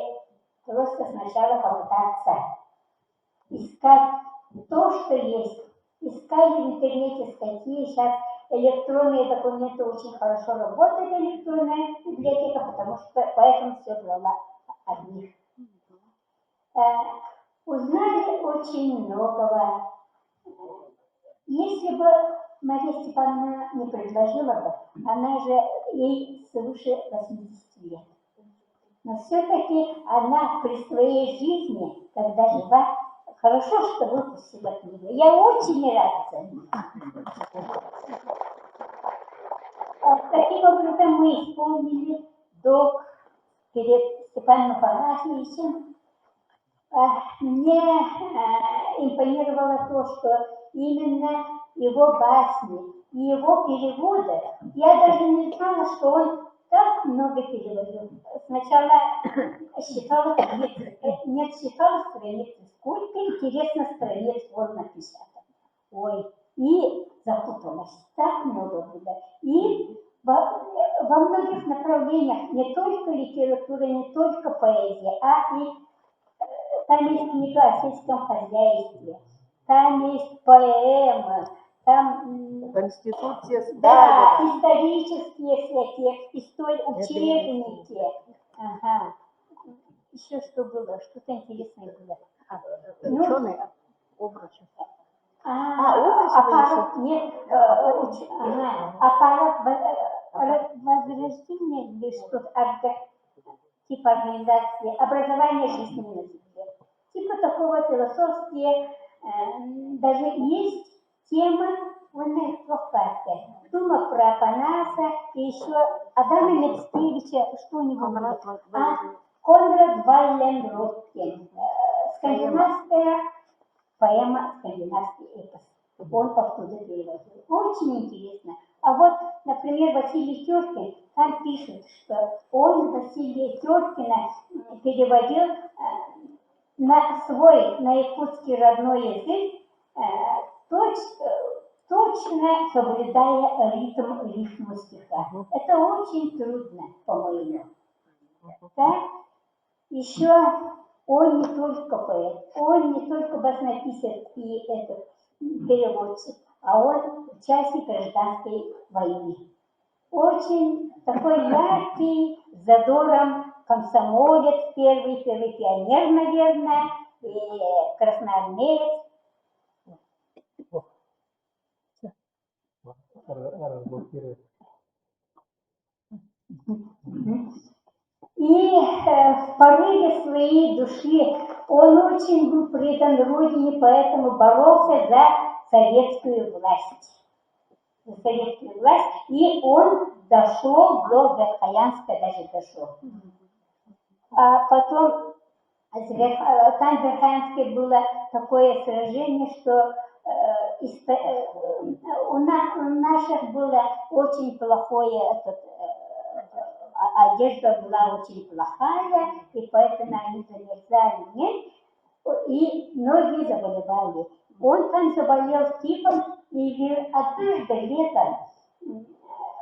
просто сначала попытаться искать то, что есть. Искали в интернете статьи. Сейчас электронные документы очень хорошо работает, электронная библиотека, потому что поэтому все брала от них. Узнали очень многого. Если бы Мария Степановна не предложила бы, она же ей свыше 80 лет. Но все-таки она при своей жизни, когда жива, хорошо, что выпустила книгу. Я очень рада за нее. Таким образом мы исполнили долг перед Степаном Афанасьевичем. Мне импонировало то, что именно его басни и его переводы, я даже не знала, что он так много переводил. Сначала считала, нет, считала страницы, сколько интересно страниц он написал. Ой, и запуталась, так много было. И во многих направлениях, не только литература, не только поэзия, а и там есть книга о сельском хозяйстве, там есть поэмы, там Конституция Сталина. Да, исторические всякие, учебники. Ага. Еще что было, что-то интересное было. Ученый обруч. Аппарат, нет, аппарат возрождения или что-то, типа организации образования жизни на Земле. Типа такого философские, даже есть темы в инфокарте. Дума про Апанаса и еще Адама Мицкевича, что у него было? Конрад Валленроткен. Скандинавская поэма, скандинавский эпос. Он оттуда переводил. Очень интересно. А вот, например, Василий Теркин, там пишет, что он Василия Теркина переводил на свой, на якутский родной язык, точно соблюдая ритм стиха. Это очень трудно, по-моему. Да? Еще он не только поэт, он не только баснописец и этот переводчик, а он участник гражданской войны. Очень такой яркий, задором комсомолец, первый пионер, наверное, и красноармеец. И в порыве своей души он очень был предан Родине, поэтому боролся за советскую власть. За советскую власть. И он дошел до Верхоянска, даже дошел. А потом там в Верхоянске было такое сражение, что у наших было очень плохое, одежда была очень плохая, и поэтому они замерзали, и многие заболевали. Он там заболел типом, и однажды летом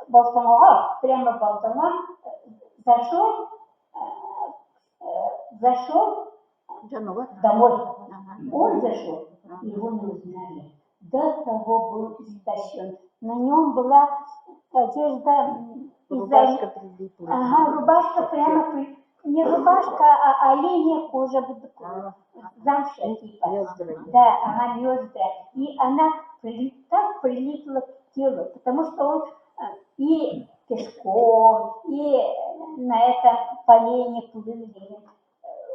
Балтамова, прямо Балтамов, зашел домой. Он зашел, его не узнали. До того был истощен. На нем была одежда рубашка прямо, не рубашка, а оленья кожа, замша типа. Да, мёздра. И она так прилипла к телу, потому что он и пешком, и на этом полене плыли.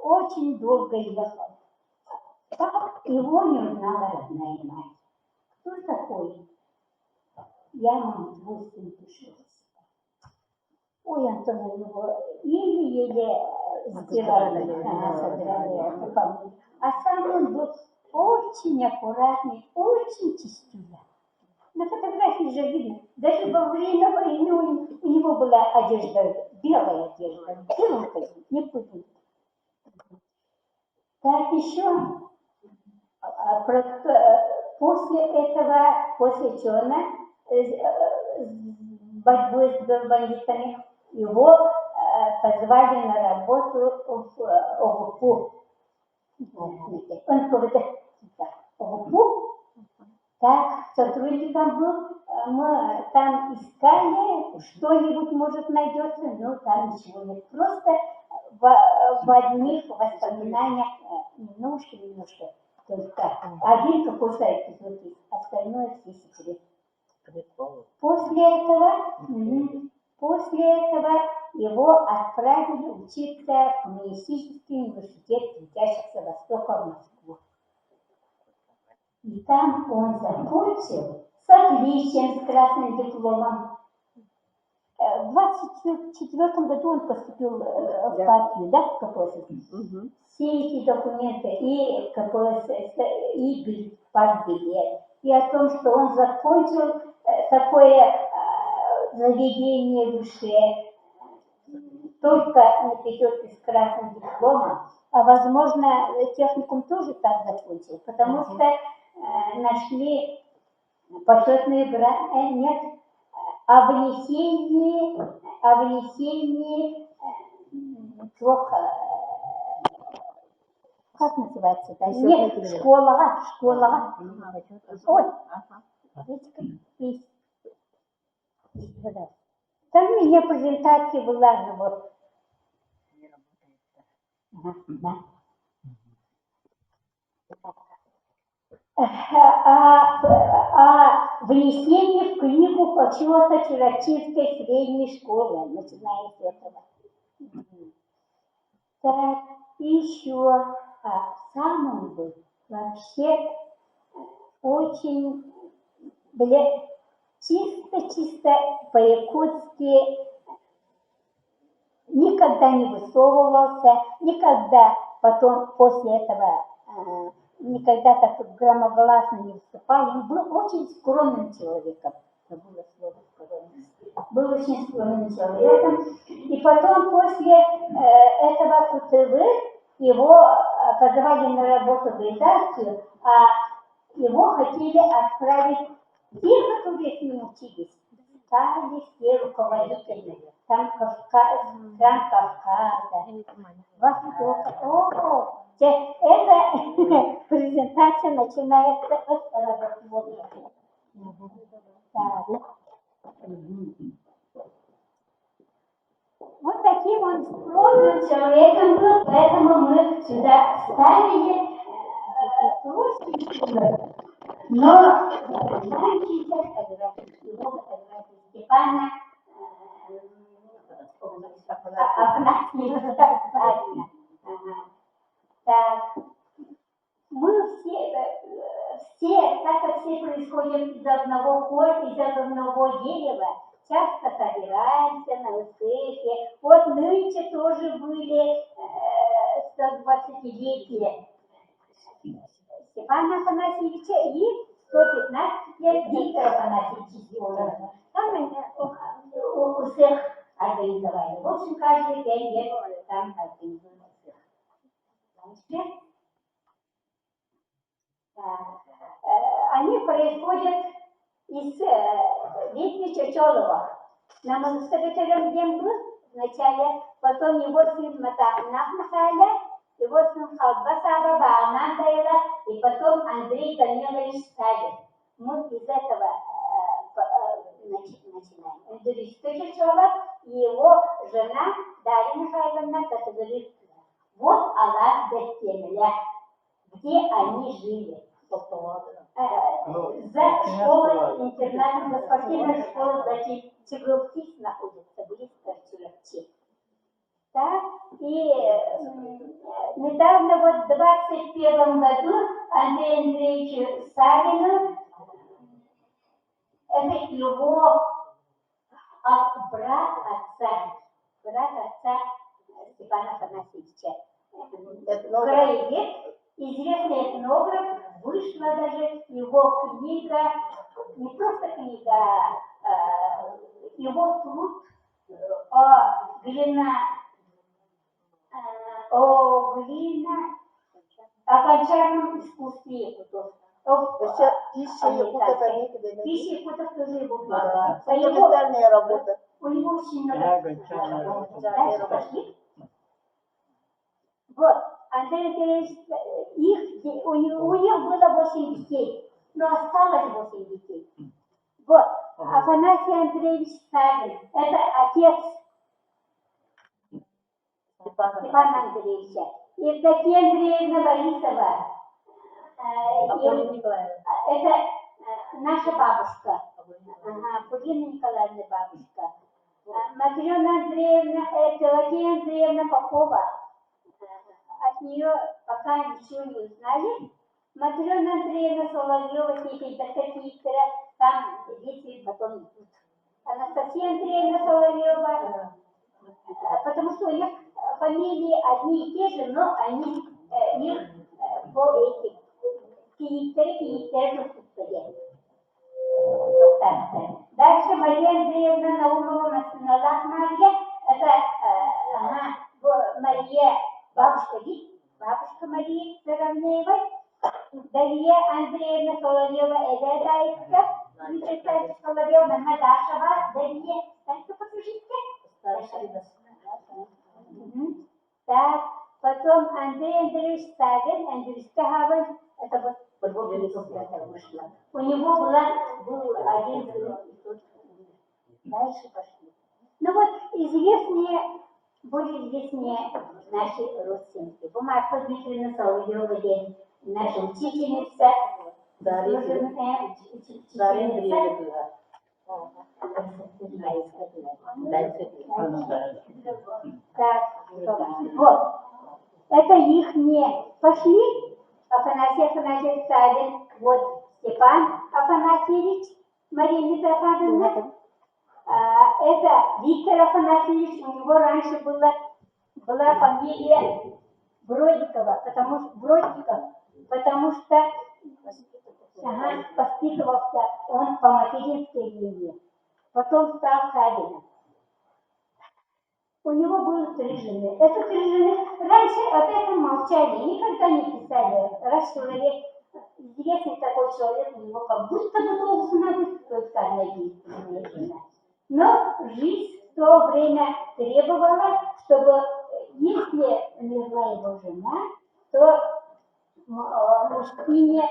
Очень долго ехал. Так его не узнала родная мать. Кто такой? Я, мама, твой сын пришел. Ой, Антон, его еле-еле собирали эту фамилию. А сам он был очень аккуратный, очень чистюля. На фотографии же видно, даже во время войны у него была одежда, белая одежда, в белом ходил, не путал. Так еще после этого, после Чона, борьбы с бандитами, его позвали на работу в ОГПУ. Он ОГПУ, так, сотрудником был, мы там искали, что-нибудь, может, найдется, но там ничего нет. Просто в одних воспоминаниях немножко, только один какой-то эпизод есть, остальное все секрет. После этого его отправили учиться в Коммунистический университет трудящихся Востока в Москву. И там он закончил с отличием, с красным дипломом. В 24 году он поступил в партию, да, в КПСС. Все эти документы и КПСС, и партбилет, и о том, что он закончил такое заведение в душе, только на пятерке с красным дипломом, а возможно техникум тоже так закончил, потому что нашли почетные гранты, нет, о внесении плохо, как называется это? Нет, школа. Ой, там у меня презентация была, ну вот. Да. Внесение в книгу почета Чирочинской средней школы, начиная с этого. Так, и еще сам он был вообще очень, чисто по-якутски, никогда не высовывался, никогда потом после этого никогда так громогласно не выступал. Он был очень скромным человеком. Забыла слово скромный. Был очень скромным человеком. И потом после этого КУТВ его позвали на работу в редакцию, а его хотели отправить те, которые с ним учились. Стали все руководители. Там стран Кавказа, Востока. О, эта презентация начинается с работы. Вот таким он скромным человеком был, поэтому мы сюда ставили русский. Но знаете, его фотографии Степана Афанасьевича. Так, мы все, так как все происходим из одного поля, из одного дерева, часто собираемся на успехе. Вот нынче тоже были 120-летие Степана Афанасьевича и 115 лет Виктора Афанасьевича. Там у всех организовали. В общем, каждый 5 лет там организуют всех. Дальше. Они происходят из Витьки Чечолова. На монастырском земле вначале, потом его сын Матахнах Махаля, его сын Халбасаба Баанандайла, и потом Андрей Данилович Сталин. Мы из этого начинаем. Андрей Чечолов и его жена Дарья Михайловна Категорическая. Вот Аллах Дестемля, где они жили. За школой, интернатом, за спортивной школой, за Чегровки находится, близко к Чегровки. Так, и недавно, вот в 21 году, Андрею Андреевичу Савину, это его брат отца Степана Афанасьевича. Краевед, известный этнограф, вышла даже его книга, не просто книга, его труд о гончарном искусстве якутов. Пища якутов тоже его книга. У него очень много работ. Дальше пошли. Вот, Андрей Андреевич, у них было 8 детей, но осталось 8 детей. Вот, Афанасий Андреевич Сталин, это отец Степана Андреевича. Евдокия Андреевна Борисова, это наша бабушка, Полина Николаевна бабушка. Матрена Андреевна, Пелагея Андреевна Попова. От нее пока ничего не узнали. Матрена Андреевна Соловьева, теперь Виктора, там дети потом идут. Анастасия Андреевна Соловьева, потому что у них фамилии одни и те же, но они их по этим Кииктеру стоят. Дальше Мария Андреевна Наумова Националах Мария, это Мария, бабушка Марии Заравнеевой, Дарья Андреевна Соловьева, Эдайска, Вячеслав Соловьева, Надашева, Дарья, дальше покажите. Так, потом Андрей Андреевич Сталин, Андрей Стахавин, это вот вышло. У него был один сын. Дальше пошли. Ну вот, более известнее наши родственники. Бумага Дмитриевна Соловьева, наша учительница. Дарья Андреевна. Так, вот. Это их не пошли. Афанасий Афанасьевич Сталин, вот Степан Афанасьевич, Мария Митрофановна. Это Виктор Афанасьевич, у него раньше была фамилия Бродникова, потому что воспитывался он по материнской линии. Потом стал Савиным. У него было 3 жены. Это 3 жены. Раньше об этом молчали, никогда не писали. Раз человек, известный такой человек, у него как будто бы должна быть официальная единственная жена. Но жизнь в то время требовала, чтобы, если умерла его жена, то мужчине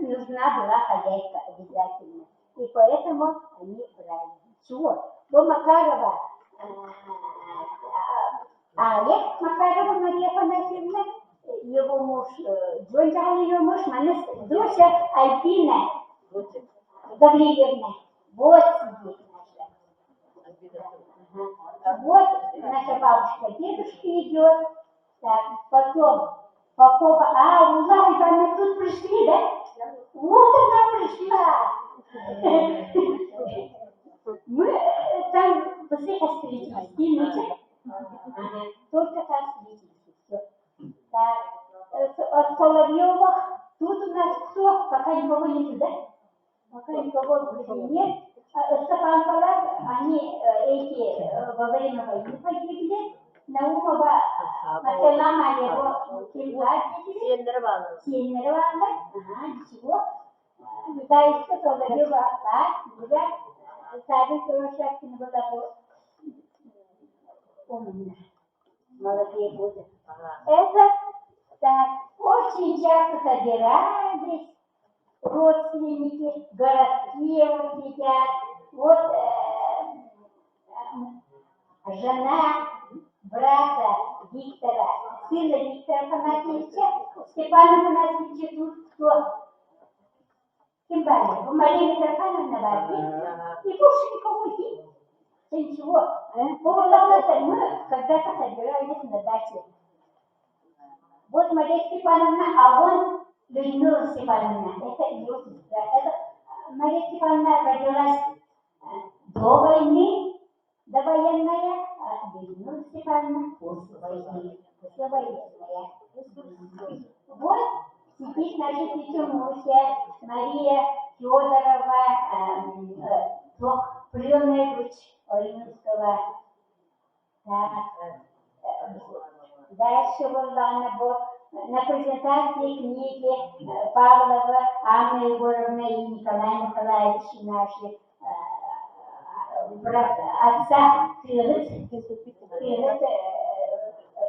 нужна была хозяйка обязательно. И поэтому они брали. Чего? До Макарова Олег Макарова Мария Афанасьевна, его муж, Джон ее муж, дочь Альбина Гавриевна. Вот сидит наша. Вот наша бабушка, дедушка идет. Так, потом Попова. Ула Ивановна тут пришли, да? Вот она пришла. Мы там после встретились, только так встретились. Все. Так, от Соловьевых тут у нас кто? Пока никого нет, да? Пока никого нет. Степан Палат, они эти во время войны погибли. Наумова, Аселам Алево, Сильнервана. Ага, ничего. Дальше Соловьева, да, Садик Рошаткина была умная. Молодые годы. Это так, очень часто собирались родственники, городские вот сидят. Вот жена брата Виктора, сына Виктора Афанасьевича, Степана Афанасьевича тут кто? Тем более, Мария Митрофановна Варвара. И больше никого нет. Ничего. Мы когда-то собирались на даче. Вот Мария Степановна, а вон Людмила Степановна. Это ее сестра. Мария Степановна родилась до войны, довоенная, а Людмила Степановна после войны, послевоенная. Вот сидит наша тетя Мария Федорова, двухприемная дочь Оринского. Дальше она была на презентации книги Павлова Анна Егоровна и Николай Николаевич наши отца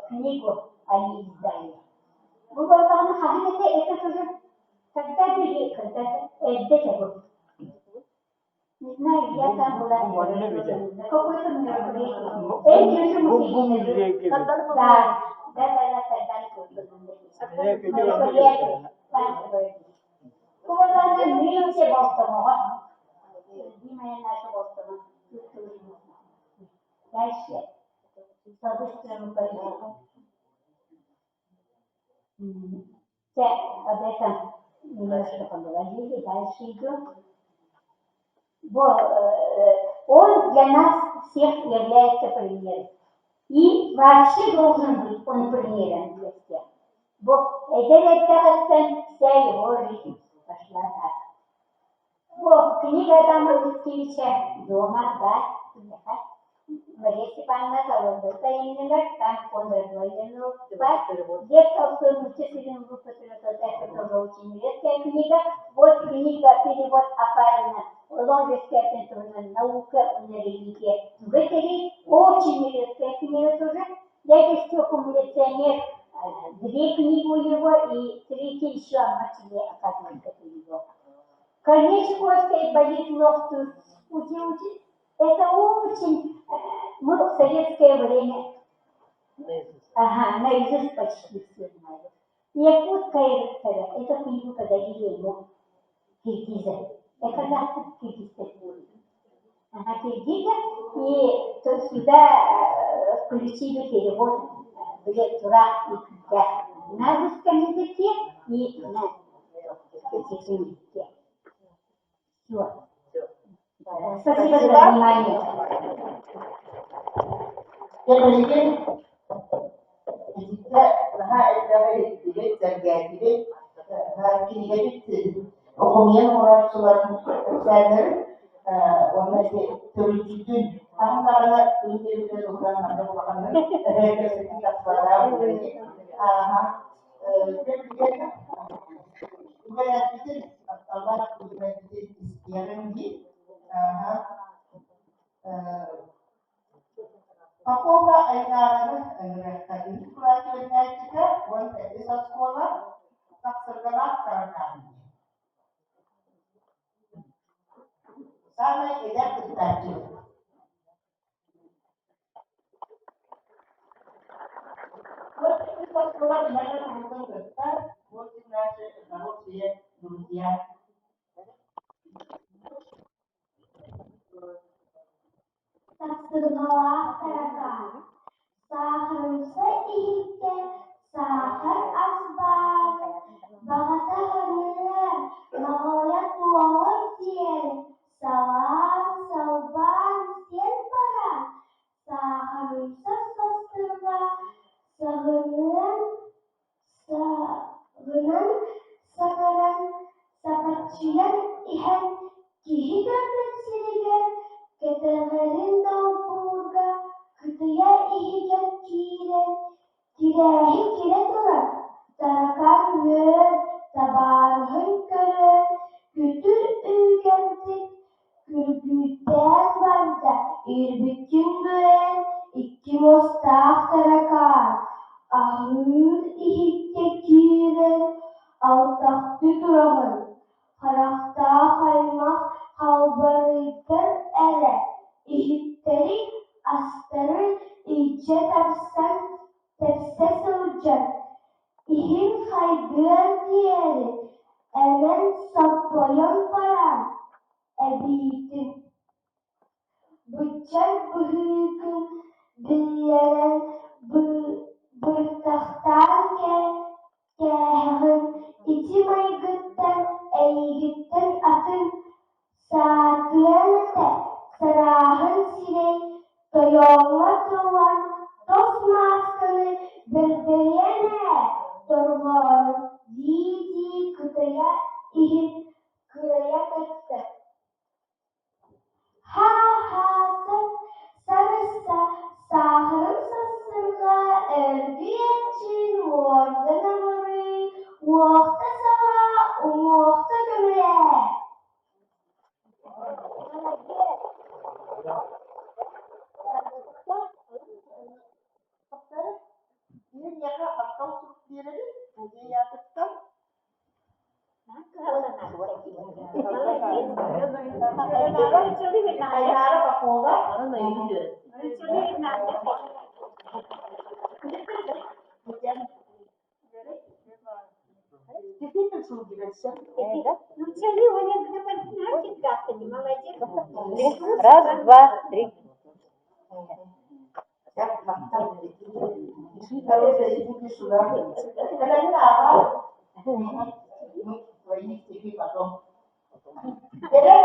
книгу они издали. Это уже когда были, когда-то не знаю, я там была на какое-то мероприятие. Эти же музеи. Да, вот она нынче Болтонова. Любимая наша Болтонова. Дальше. По-быстрому пойдем. Об этом немножко поговорили, дальше идем. Он для нас всех является примером. И вообще должен быть он примером для всех. Вся его жизнь пошла так. Книга Адама Мицкевича «Дома», да, Мария Степановна Колодовская, там Конрад Войненов, Лев Толстой, Мучителин выпустила, это тоже очень редкая книга. Вот книга «Перевод Апарина», Лондонская центральная наука на религии. В этой очень редкая книга тоже. Дядя Степа милиционер, 2 книги у него и 3 еще о Матиле, оказывается, у него. Конечковская болит локтю. Это очень... Мы в советское время... наизусть почти все знали. Якутская рыцаря. Эту книгу подарили ему киргизы. Это когда киргизы были. Киргизы. И то сюда включили перевод Böyle tura gitti. Nerede temizlikti? İyi. Ne? Temizlikti. Все. Спасибо за внимание. Kemudian jika ada tidak terjadi hari ini kemudian orang suara sadar orang itu terjujur antara itu orang ada orang ketika pada kemudian bukan itu apa bukan itu istiaran di Ako ba ay naging klaseng niya siya, one sa sekolah, tak segala karangan. Sana tidak terjadi. Waktu sa sekolah mana mungkin besar, mungkin nasi kalau dia dunia. Tak segala terang, seharusnya ihke, sahar asbab, bagatahanan, mahoya tuawar sien, sawan, sauban, sien para, seharusnya seserga, sekarang, sepertian ihan, kihigan dan sinigan, Keterin purga, ketia ihigan kirahi turun, tarakan yer, tabarhın körün, kütür ügentik, kürgüten varda, irbükin güven, iki mostaq tarakan, ahır ihike kiren, altaqtı durağın, harakta haymak, halbarıdır ele, ihitleri astarı iyice tepse sığacak. İhin kaygıyan diğeri, elen saplayan para, ebitin. Bıçak büyükün billenen bırtaktan kehın, içi maygıttan, eygitten atın, Saklanete, serahın siley, toyolma tuvan, toz maskını bildirene, durmanın didi kıtaya ihip kıraya kaçtı. Ha sarısa, sahırın sasırga, örgü için, vardana varı, vakta sağa, vakta gömle. Ini dia atau sendiri dia tetap ayara pakoga Раз, два, три. Kalau dari buku sudah, kadang apa? Ini TV patong. Jadi,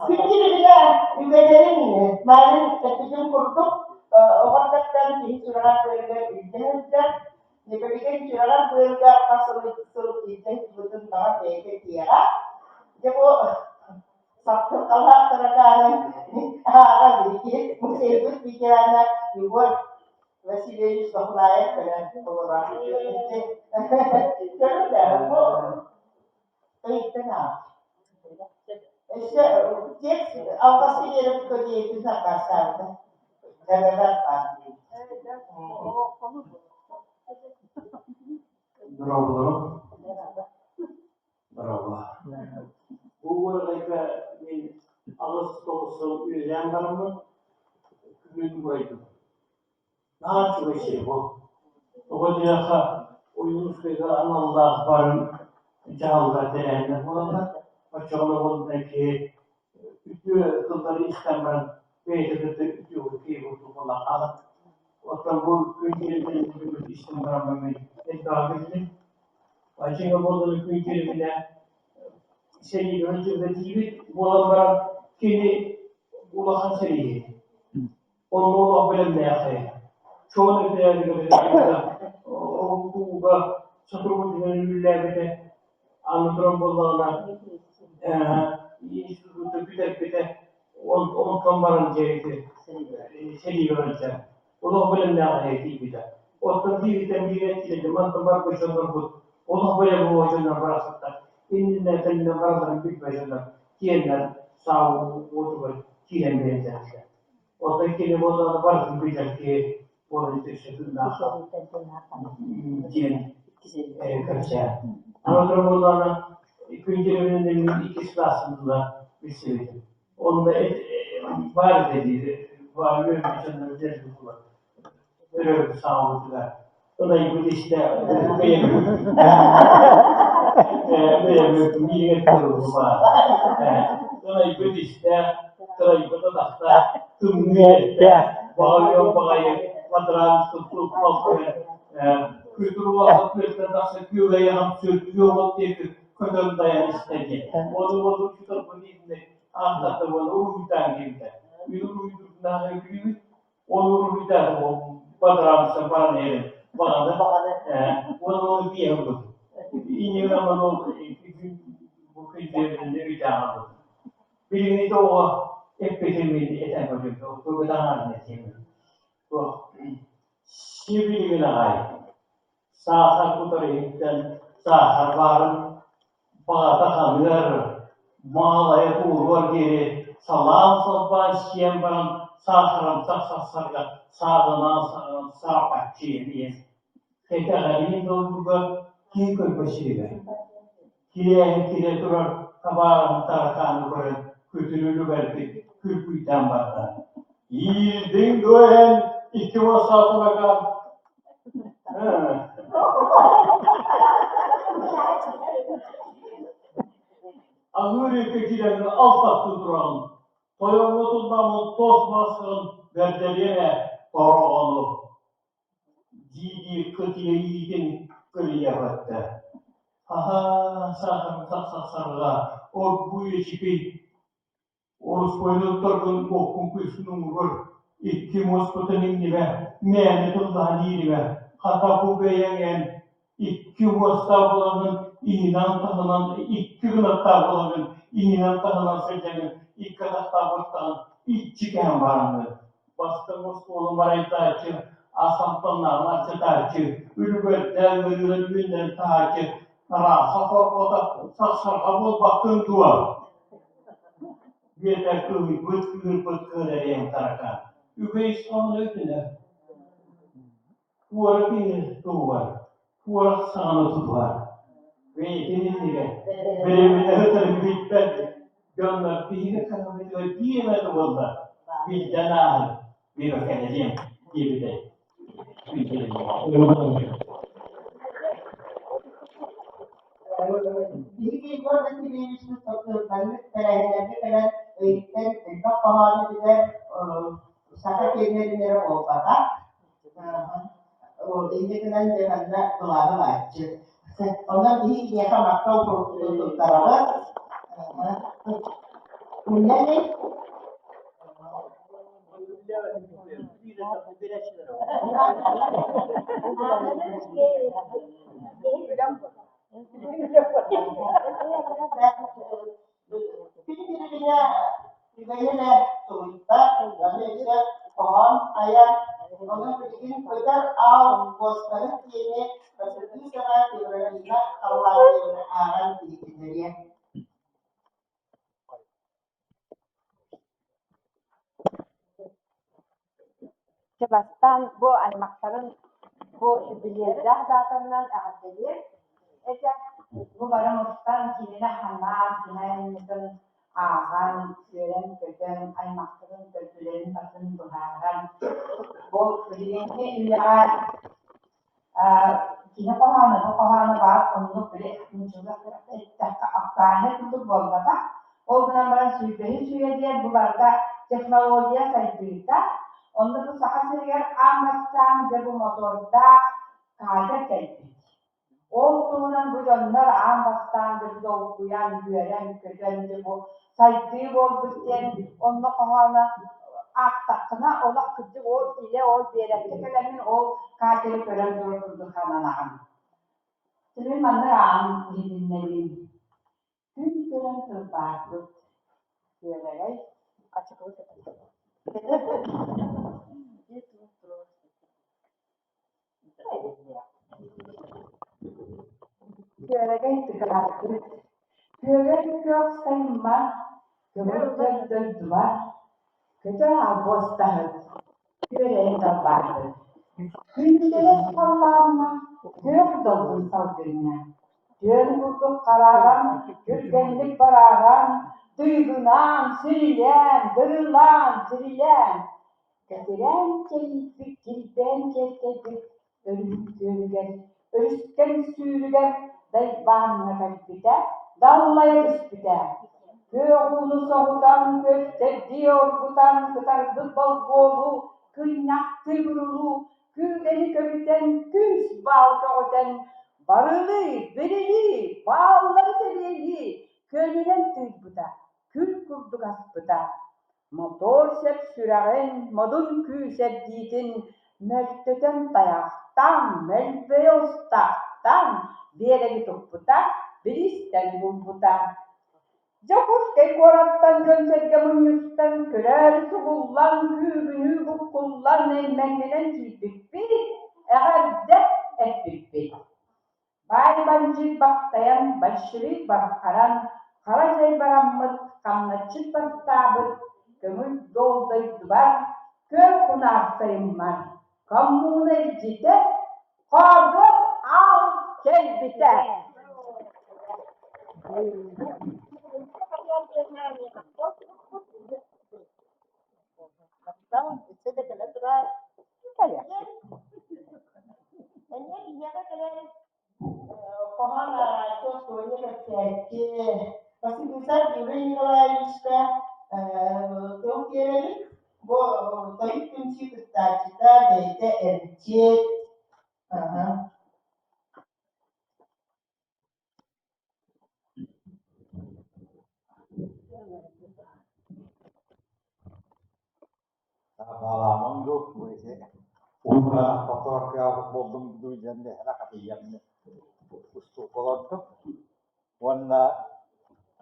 fikir dia juga dari ini. Malam ketika kurtuk orang katakan ini curang keluarga ini dan diberikan curang keluarga pasal itu betul tangan dia. Jadi Sabtu kalah terkadang dikit mesti pikirannya dibuat masih dari sekolah dengan orang itu terus aku tenang cek apa sih yang kerja itu nak kasar jangan pasti Merhaba. Bu arada Ağustos'un üyelerinin günü koydum. Daha çok şey bu. O diyorsa uygun sürede Allah'a varım canlı değerli olanlar. Açıklamadaki bütün kızları istemem. Beylikte bütün ülkeyi bulduk olan alıp Otan bu köylerin bir işin beraber ne dağıtıldı. Açıkça bu köylerine şey yönetici bu adamlar kendi ulakan seriyi. Onu bilen ne yapıyor? Çoğu ne yapıyor? O kuba çatırma dinlenirler anlatılan bollarına bir on kambaran gerekti. Seni yöneteceğim. Onu bilen ne yapıyor? O tabii bir etkiledi. Mantılar koşanlar bu. Onu böyle bu hocalar bıraktılar. İndiler kendine bıraktılar bir başına. Kiyenler sağ oturup kiyen benzer. O da kiyen bollarına bıraktılar bir ki bu teşekkür nasıl kiyen kaçar. Anlatılan bollarına ikinci evinin iki sırasında bir sevdi. Onu da var dedi. Var öyle bir canlı derdi bu. Öyle bir sağlıklılar. O da bu işte benim bilgi kurulu var. O da bu işte tarayıcıda da tümüyle bağıyor madran tutup kalkıyor. Kültür olarak kültürde nasıl güveye ham söylüyor diye kadın dayan istedi. Onu şu tarafı değil anlattı bana uyutan gibi. Uyuduğunda gibi onu uyutan o madran sabah ne onu bir yapıyor. İyi zaman o bu kültürde bir tane. Birini de o hep betimliydi eten hocam. O kadar anlatayım. O sivil ay. Sahar kutarıyken sahar varın bağda kalır. Mağlaya uğur geri. Salam sabah siyemban saharam saksasarga sağlanan sağ pakçıya diye. Tekrarın doğduğu ki koybaşıyla. Kire durar kabağın tarkanı böyle kötülüğü verdik. Külküyden bakar. Yildin göğen iki vasatına kal. Amerika'kilerin alt taktı duralım. Toyota'dan tosmasın verdelere doğru Didi kıtıya yiydin kırıya battı. Aha sarıla o bu yeşipi Orus boyunutlarının okun kuyusunun var. İki moskotanın gibi meyane tullani gibi. Hatta bu beyangen iki mostavlanın inan tahınan iki gınatavlanın inan tahınan seçenin iki gınatavlıktan ilk çıkan varını. Başka moskolu maraytacı asamtanlar açıtacı ülgötten ürününden tacı rasa korkota saksarga bol bakın dua. Yeter kıvır yang tarakan. Üvey İslam'ın ötüne. Kuvarak ini tuvar. Kuvarak sana tuvar. Ve denizliğe. Belemine ötürü bitmedi. Gönler dihine kanalıyla diyemedi valla. Bir canahı. Bir ökeneceğim. Gibi de. Bilgi buradaki bilinçli topluyorlarını tereylerine kadar öğütten çok pahalı bir de saka kelimeleri olmadan o indikten cihazda kulağını açtı. Ondan bir yaşamakta kurtulduğu tarafı bundan ne? Birbirine birbirine soyutlar, yani işte tamam, ayak, onun birbirine kadar av, bozkarın yeni, bir sefer birbirine Allah'ın aran birbirine. Sebastan bu aymakların bu bilirler zaten ağzıdır. Ece bu baramızdan kinine hanar, kinayımızın ağan, gören, gören, aymakların gözlerin basın buhardan. Bu bilinçli iller kine kohanı var, onu bile mıcılık aktarını tutup olmada. O zaman bana süyüpeyi süyediler, bu barda teknolojiye sayıdıydı. Onda bu sahasırıgar anlastan da bu motorda kayda geldik. Olduğundan bu dönler anlastan da bu da okuyan, güveren, kötünce bu saygı oldu diyen, onunla kahana aktakına ola kızı o ile o berekte kelemin o kayda gören durdu kananağın. Senin manlar ağın dinleyin. Gün gören tırbardı. Güvenerek açık oldu. Güvenerek tıkılattı. Güvenerek gök sayılmaz. Gömük göz duvar. Kötü bostağı. Güvenerek tırbardı. Gündüzde Allah'ına gök doldu savcılığına. Dön vurduk kararan, gürgenlik bararan, duygulan, sürülen, dırılan, sürülen. Getiren çelik, kilden kelkedik, ölüp gölger, ölüsten sürüger, dayıbanına kalbide, dallaya düşbide. Göğunu soğudan göster diyor budan kıtardı balgolu, kıynak kıvrulu, gülgeni köpüten, küs balga öten, barılı, bereli, bağları tereli, kölünen tüybüda, kül kurduk asbıda. Motor sep süren, modun küsep ditin, mölteten dayaktan, melbeyostaktan, beregi toppuda, biristen bulbuda. Jokuz kekorattan gönserge munyustan, köler suğullan, kübünü bukkullan, eymenlenen çizbikpi, eğerde etbikpi. Bay bancı baktayan, başırı bakkaran, karacay barammat, kamnaçı bastabıt, kömür doldaydı var, kör kunar sayınmar. Kamuna ilcide, kavga al kelbite. Tamam, işte de kadar durar. Komanda çok doğru ki pasti bisa diberi nilai iska tuh kiri bu tapi kunci cita-cita beda erjit. Pengalaman tuh gue sih. Umrah kotor ke aku boldum dujan deh, rakyat yang ustu kolot tuh. Warna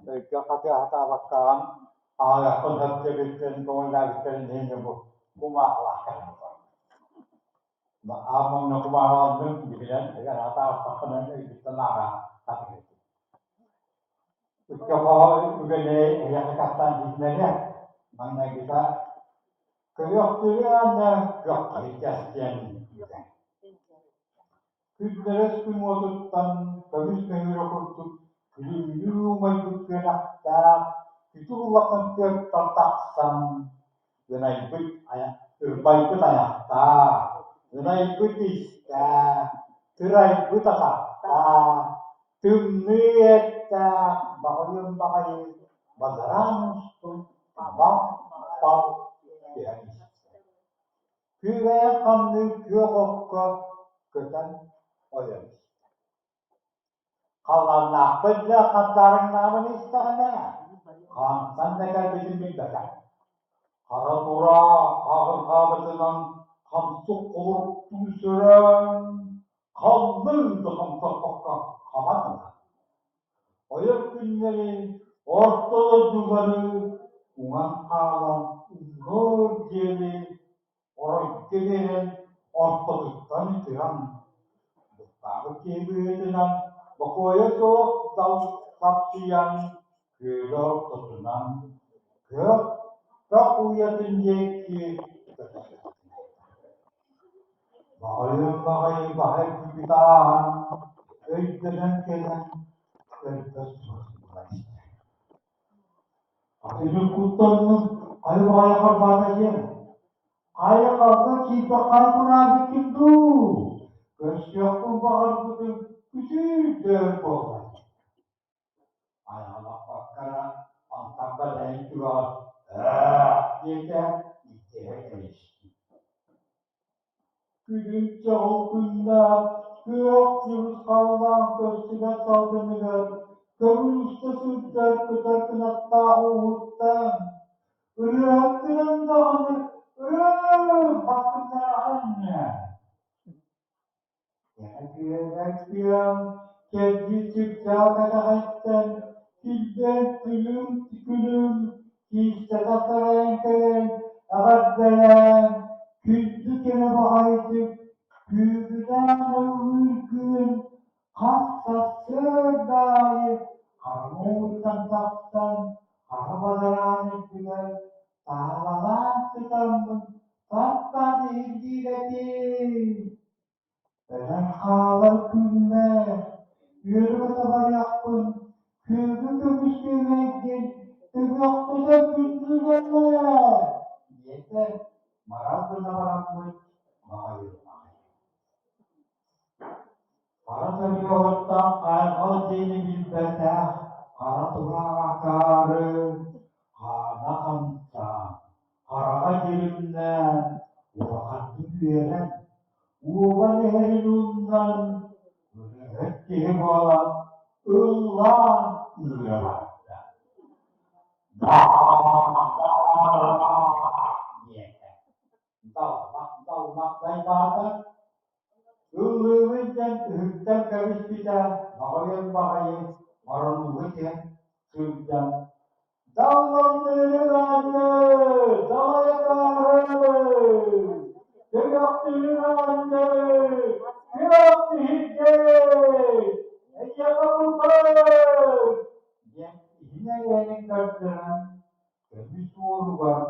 ke kata hata bakan, agak kontak jebiten kontak jebiten ini bu kumalah kan. Amang nak kumalah tuh dibilang dengan hata bakan itu tenaga tapi itu. Kalau begini yang kata di sini mana kita Kıyafetlerine kıyafetlerine Kütleres kumotuttan kavis mehir okurtuk Gülümlü maydukken akta Kütürulakan kıyafet tataksan Gına ibit irbaybit ayakta Gına ibit ista Tıra ibit atakta Tümniyette bakayım Badaran ustu Bak Güveye kanlı göğokka köten oynamış. Kalanlar bıdla katların namını istene. Kansan da gel bizim bilmeden. Kara dura ağır kabıtınan kamsuk olup tüsüren. Kanlıydı kamsakka kamadın. Oyuk günleri ortalı duvarı. Uman ağlam unur geli. Orang keberen ortalıktan itiran. Bakı keberinden bakoya soğuk dal sapsiyan gölor tutunan gök tak uyatınca Bakayım bahar kubitan öyküden gelen öyküs Atıcı kutlarının ayı karbatacağım. Ayah kata kita kalpuna bikin tu. Kesiapun bahar putih kecil terpotong. Ayah lapak kara antara lain juga. Dia kan itu Gülüm çağukunda, gök yıldız kaldan köstüge saldınılar. Kömür ustasızlar kıtar kınatta uğuttan. Irak'ın dağını, Irak hakkında anne. Yakıyorum, kendi çıkacak katahatten, kilden tülüm tükülüm, kiste tasarayken, ağaçlayan, küzdükene bakaydık, kübüden ürkün, hassasır dair, karmurdan tapsan, arabadan ettiler, sağlanan sıkandın, tattan ilgiledim. Ben kalan külme, yürüme tabar yapın, külü köpüskümekin, köpüktü de gündüzlerle. Yeter, marazına bırakmış, bağırır. Para tabi ortam kaygılı dini bilbete, kara turağa karı, kana kansa, karağa dilimden, vakatlı büyeren, uğba nehrundan, öğrettiği olan, ıllan ıramakta. Dalmak daybadır, ıllıvıcan hükten kavis bita, bakayın, maruluğucan, sürcan. Dallanları anne, dalayakarı, Gökdülü anne, göktü hicret, yapamam. Yine gelin kartına, kömüş vurgan,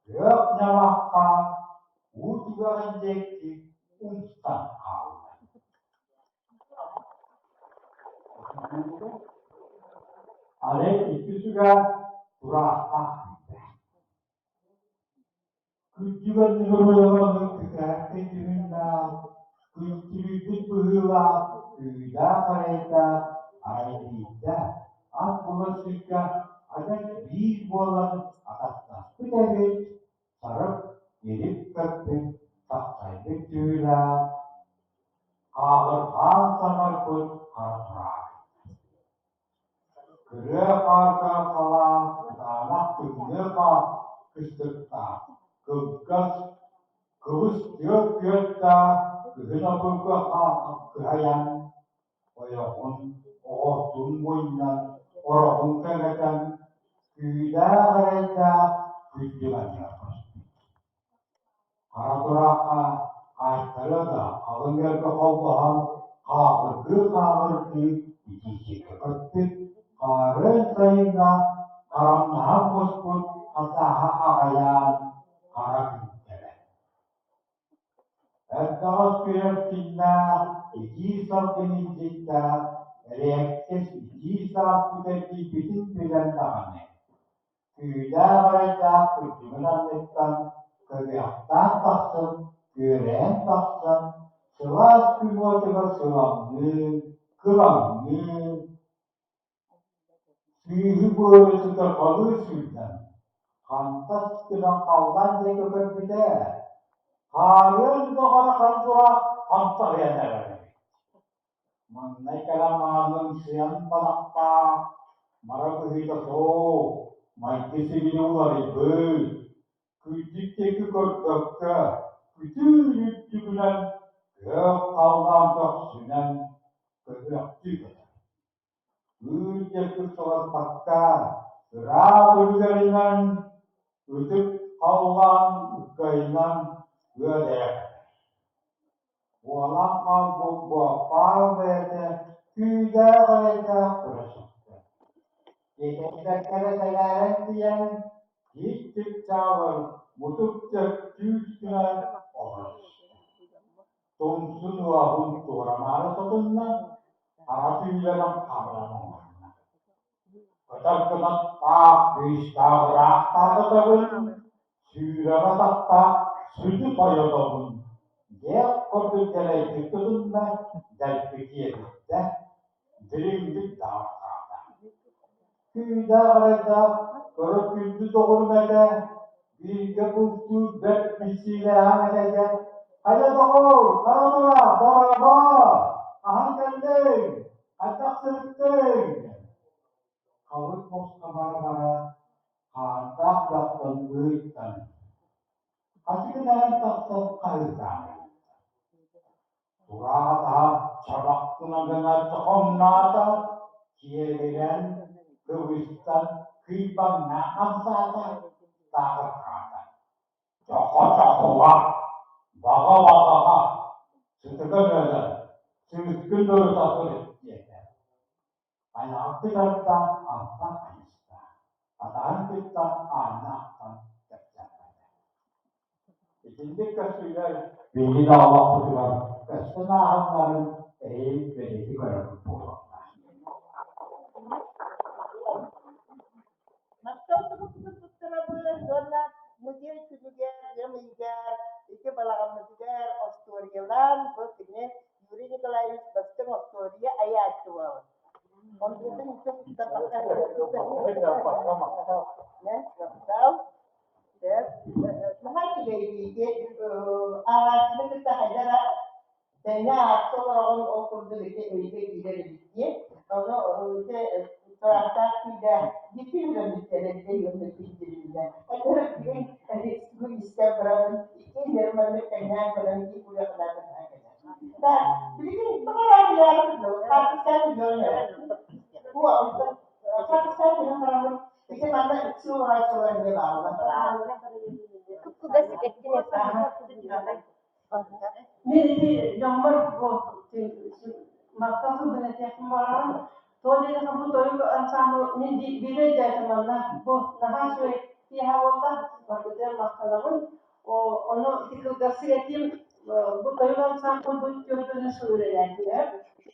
gök namakka, uçgan zekti, uçtan kaldı. Ale ikisuga durahta. Kujugan nurulungan kekate diminda, kujibit buhula, kuda kareta, aida, aku sika ada bir bolan atas kudabit, sarap yedip kapit, saksay betula, kabar samar pun harap. Kırık arka falan, tanah tümlüka, kıstıkta, kıvkız, kıvız tiyok yötta, kıhına bıkı kıhayan, oyakun, oğutun boyundan, orakun kegeten, küyde garayda, küzdülen yapar. Karaturaka, aytalı da, kalın yerke kovbahan, kağırkı, içi kekırtık, Karın sayında karanlığa koşkun asaha ağayan kara güntele. Erdoğaz küresinde iki sabdının cidden reaktes iki sabdındaki bütün bilen dağını. Küyde varacak kürtümün anlıktan kıvıyaktan taksın, küreğen taksın, sıvaz kıymatıga sıvanlı, kıvanlı, Sihir boyutu terpalu sihirdan, kantas kena kaulan jaga berbeda. Kalian bahkan kantora kantor yang ada. Mengenai kalaman siang palakta, marabu hita so, maiki sini ulari be, kujik teku korkaka, kujik jukulan, kaulan tak sunan, kerja juga. Ujek soal pakka, rabu garingan, ujuk kawan garingan, gede. Walang kau buat bete, kuda bete terus. Kita kira tiang, hidup cawan, mutuk terjujur orang. Tungsun wahun orang mana setunna. Hati dalam kalam. Ketat-ketat tak bisa berata ketabun. Sudah tak sujud payah tabun. Dia kopi jalan itu tunna dan pikir dah dirim tak kata. Tidak berada korup pintu tokun mereka. Bir kapuftu bet misiler ameliyat. Ayo toko, kalau dora, ahang kendeng, acak sedeng. Kawit pos kamar-kamar, handak datang berikan. Kasih kedalam tak kaitan. Surah sabak tunangan cokong nata, kielian kewistan kibang nakam sata, takut kata. Cokok-cokok, baga-baga, setekan aja, semiskin dulu tak sulit. Anak kita anak kita, anak kita anak kita. Jadi kesulitan bini awak punya kesenangan dalam bini kita punya. Macam tu kenapa zona mungkin juga dia mengajar, itu balagam mengajar Australia lan, berikutnya Yuri ni kalau ayat bahasa Australia ayat tua. Orang itu terpakai ya, tahu? Ya, mahal juga ini. Alat ini kita hajar. Tanya orang orang itu tidak kalau itu terasa tidak dipilih dari yang dipilih. Ada gue bisa berapa ini dari mana tanya kalau itu boleh kelihatan aja. Nah, jadi itu orang yang itu harus saya jualnya. Gua untuk harus saya bilang orang itu mana itu orang dia bawa. Tugas etkinlik. Ini nomor maka tu benar dia kemarin. Tolong kamu tolong ke ansam ini di jadi mana. Nah suai dia awalnya waktu dia makan ono itu kasih etim. Tolong ansam pun jual suruh ya.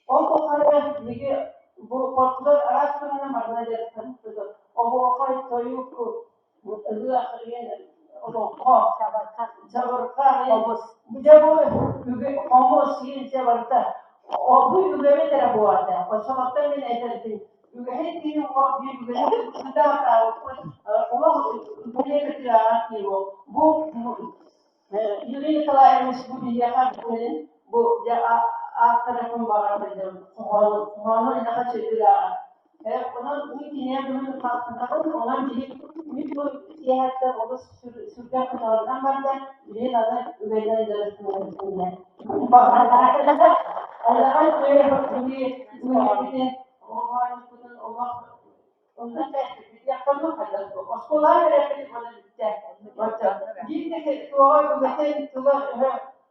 Oh kalau ni bu popular aras pun mana jadi kan tu. Oh kalau tolong ku itu akhirnya Jabarkan, jabo juga homo sih jabarkan. Oh, bu juga ini tidak buat ya. Kalau sampai ini ada sih. Juga ini juga sudah tahu. Kalau boleh kerja kilo, bu jadi kalau yang disebut dia kan bu dia akan pembahasan dalam kalau ini akan cerita. Kalau mungkin ya belum tahu orang jadi itu dia harus sudah kenal namanya dia ada beda dari semuanya. Bahkan ada yang ini orang itu Allah untuk dia perlu ada sekolah yang dia macam jadi kalau kita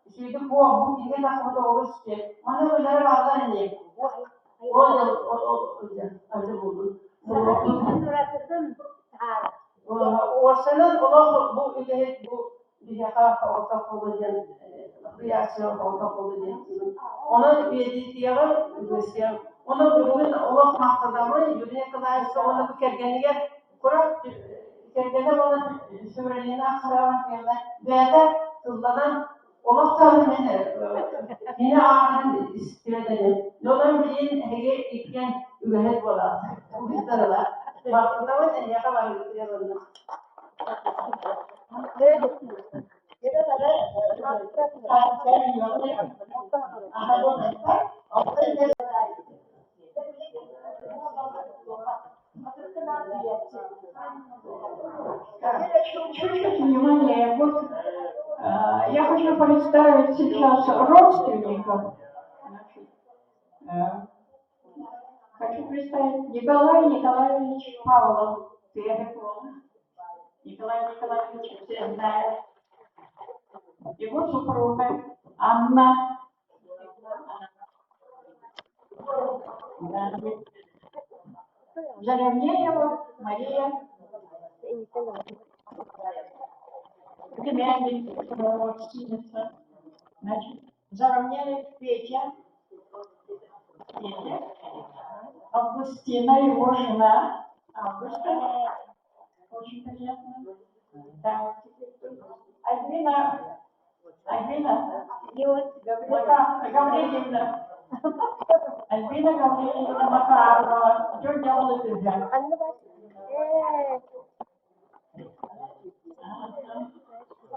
itu itu buah ini kita harus mana benar mana ni ada bulu. Wasalan Allah bu ilahi bu dia kau kemudian reaksi kau kemudian ona bir diğer mesela ona bugün Allah mahkadamı yürüye kadar sonra kergeniye kurak kergene ona söylediğine akıran yerler veya tuzlanan Allah tahmini yine ağırın istiyorlar. Yolun bilin hege iken ügehet bolar. Bu bizlerler. Mahkadamı ne yapar diyorlar. Kita ada saya jualnya ada boneka, apa dia Внимание, вот я хочу представить сейчас родственников. Хочу представить Николай Николаевич Павлов, Перекол. Николай Николаевич все знают. Его супруга Анна. Заровнеева Мария. Племянник, родственница. Значит, Заровнеев Петя. Августина, его жена. Августа. Очень приятно. Да. Альбина. Гавриловна. Альбина Гавриловна Макарова. Что делала ты?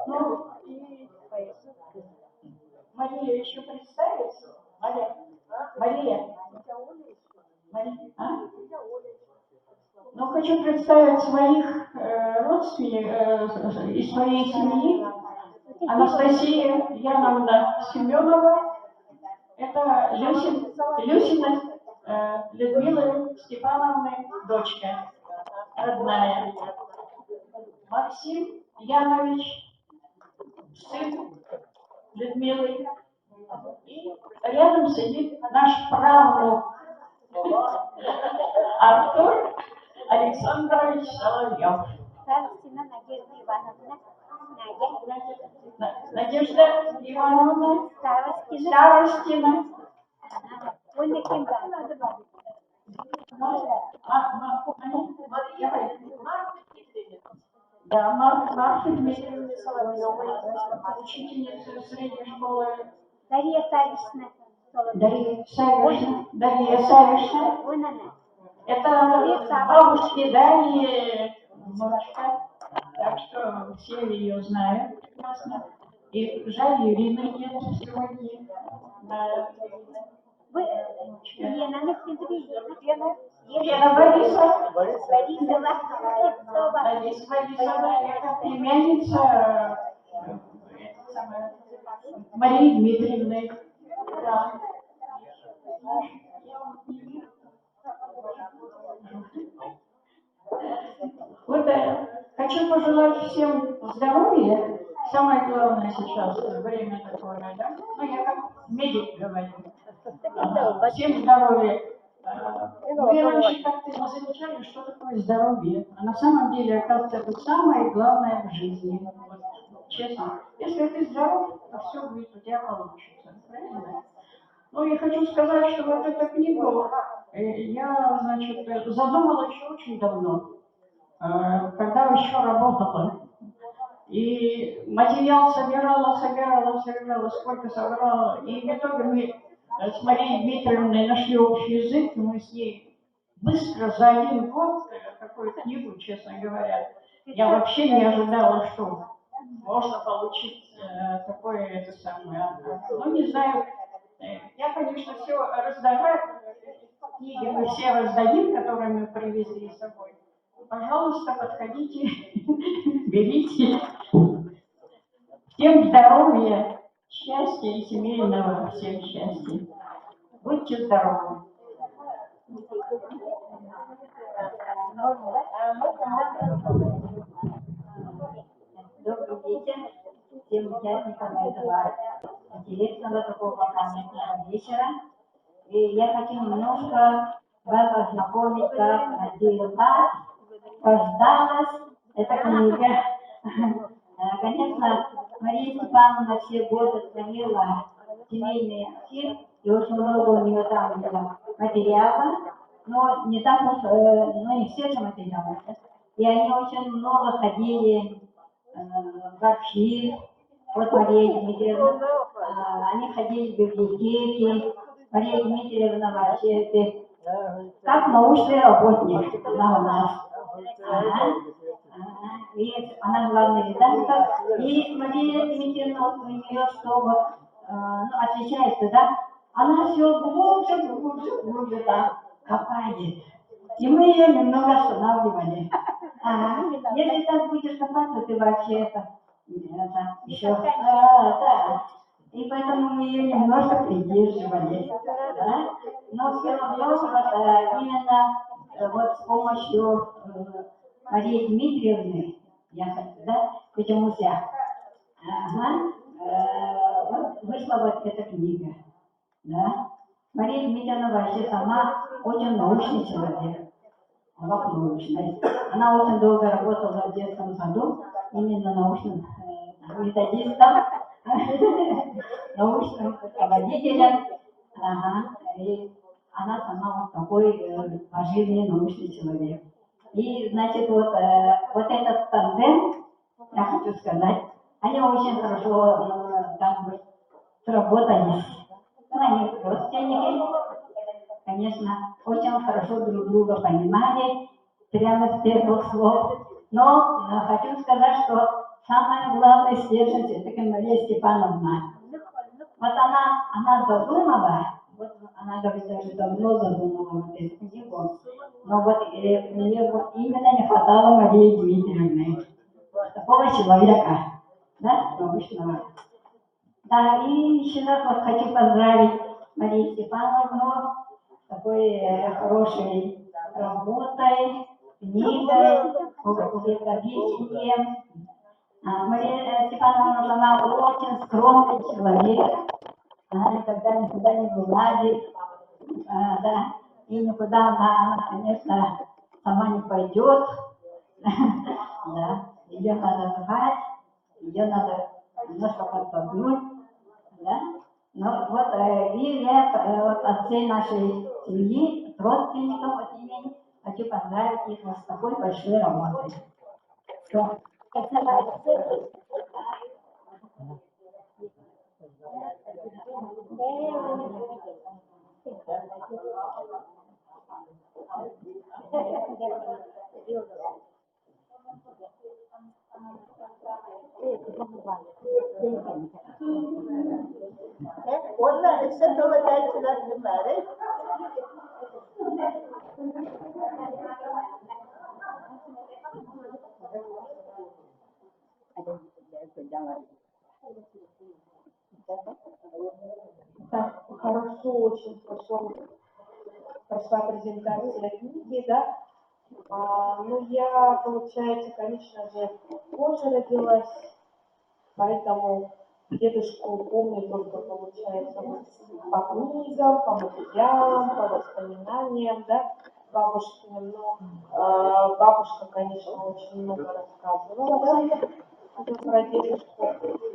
Ну, и Мария еще представится? Мария? Мария? А? Ну, хочу представить своих родственников из своей семьи. Анастасия Яновна Семенова. Это Люсина Людмилы Степановны дочка родная. Максим Янович, сын Людмилы. И рядом сидит наш правнук Артур Александрович Соловьев. Старостина Надежда Ивановна. Надежда Ивановна Старостина. Да, Марфа Дмитриевна Соловьева, учительница средней школы. Дарья Савична. Дарья Савична. Это бабушки Дарьи внучка. Так что все ее знают прекрасно. И жаль, Ирины нет сегодня. Лена Борисова. Борисова, это племянница Марии Дмитриевны. Да. Вот хочу пожелать всем здоровья. Самое главное сейчас время такое, да? Ну, я как медик говорю. Всем здоровья. Мы раньше как-то не замечали, что такое здоровье. А на самом деле, оказывается, это самое главное в жизни. Вот, честно. Если ты здоров, то все будет у тебя получится. Правильно? Ну, я хочу сказать, что вот эту книгу я, значит, задумала еще очень давно, когда еще работала. И материал собирала, сколько собрала. И в итоге мы с Марией Дмитриевной нашли общий язык, и мы с ней быстро за 1 год такую книгу, честно говоря. Я вообще не ожидала, что можно получить такое это самое. Ну, не знаю, я, конечно, все раздаваю, книги мы все раздадим, которые мы привезли с собой. Пожалуйста, подходите, берите. Всем здоровья, счастья и семейного всем счастья. Будьте здоровы. Добрый вечер всем участникам этого интересного такого памятного вечера. И я хочу немножко вас ознакомить, как родилась, рождалась эта книга. Конечно, Мария Степановна все годы хранила семейный архив, и очень много у нее там было материала, но не так уж, не все же материалы. И они очень много ходили в архив, вот Мария Дмитриевна, они ходили в библиотеки. Мария Дмитриевна вообще как научный работник, она у нас. И она главный редактор. И Мария Дмитриевна, вот у нее что вот, отличается, да? Она все глубже там копает. И мы ее немного останавливали. Если так будешь копать, то ты вообще это еще. Да. И поэтому мы ее немножко придерживали. Да? Но все равно именно вот с помощью Марии Дмитриевны, я хочу, да, почему-то, вот вышла вот эта книга, да. Мария Дмитриевна вообще сама очень научный человек, научный. Она очень долго работала в детском саду, именно научным методистом, научным руководителем. И она сама вот такой по жизни научный человек. И, значит, вот этот тандем, я хочу сказать, они очень хорошо там сработались. Ну, они родственники, конечно, очень хорошо друг друга понимали, прямо с первых слов. Но хочу сказать, что самое главное стержень все-таки Мария Степановна. Вот она задумала, вот она говорит, даже давно задумала вот эту книгу, но вот мне вот именно не хватало Марии Дмитриевны, такого человека, да, обычного. Да, и еще раз вот хочу поздравить Марию Степановну с такой хорошей работой, книгой, увековечением. Мария Степановна, она очень скромный человек, она никуда не вылазит, да, и никуда она, конечно, сама не пойдет, да, ее надо звать, ее надо немножко подтолкнуть, да, но вот и я вот от всей нашей семьи, родственников от имени, хочу поздравить их вот с такой большой работой. Все. Wallah, except over that, should not be married. Так, хорошо, очень прошла презентация книги, да. Ну, я, получается, конечно же, позже родилась, поэтому дедушку помню только, получается, вот по книгам, по материалам, по воспоминаниям, да, бабушкиным. Но бабушка, конечно, очень много рассказывала, да, про дедушку.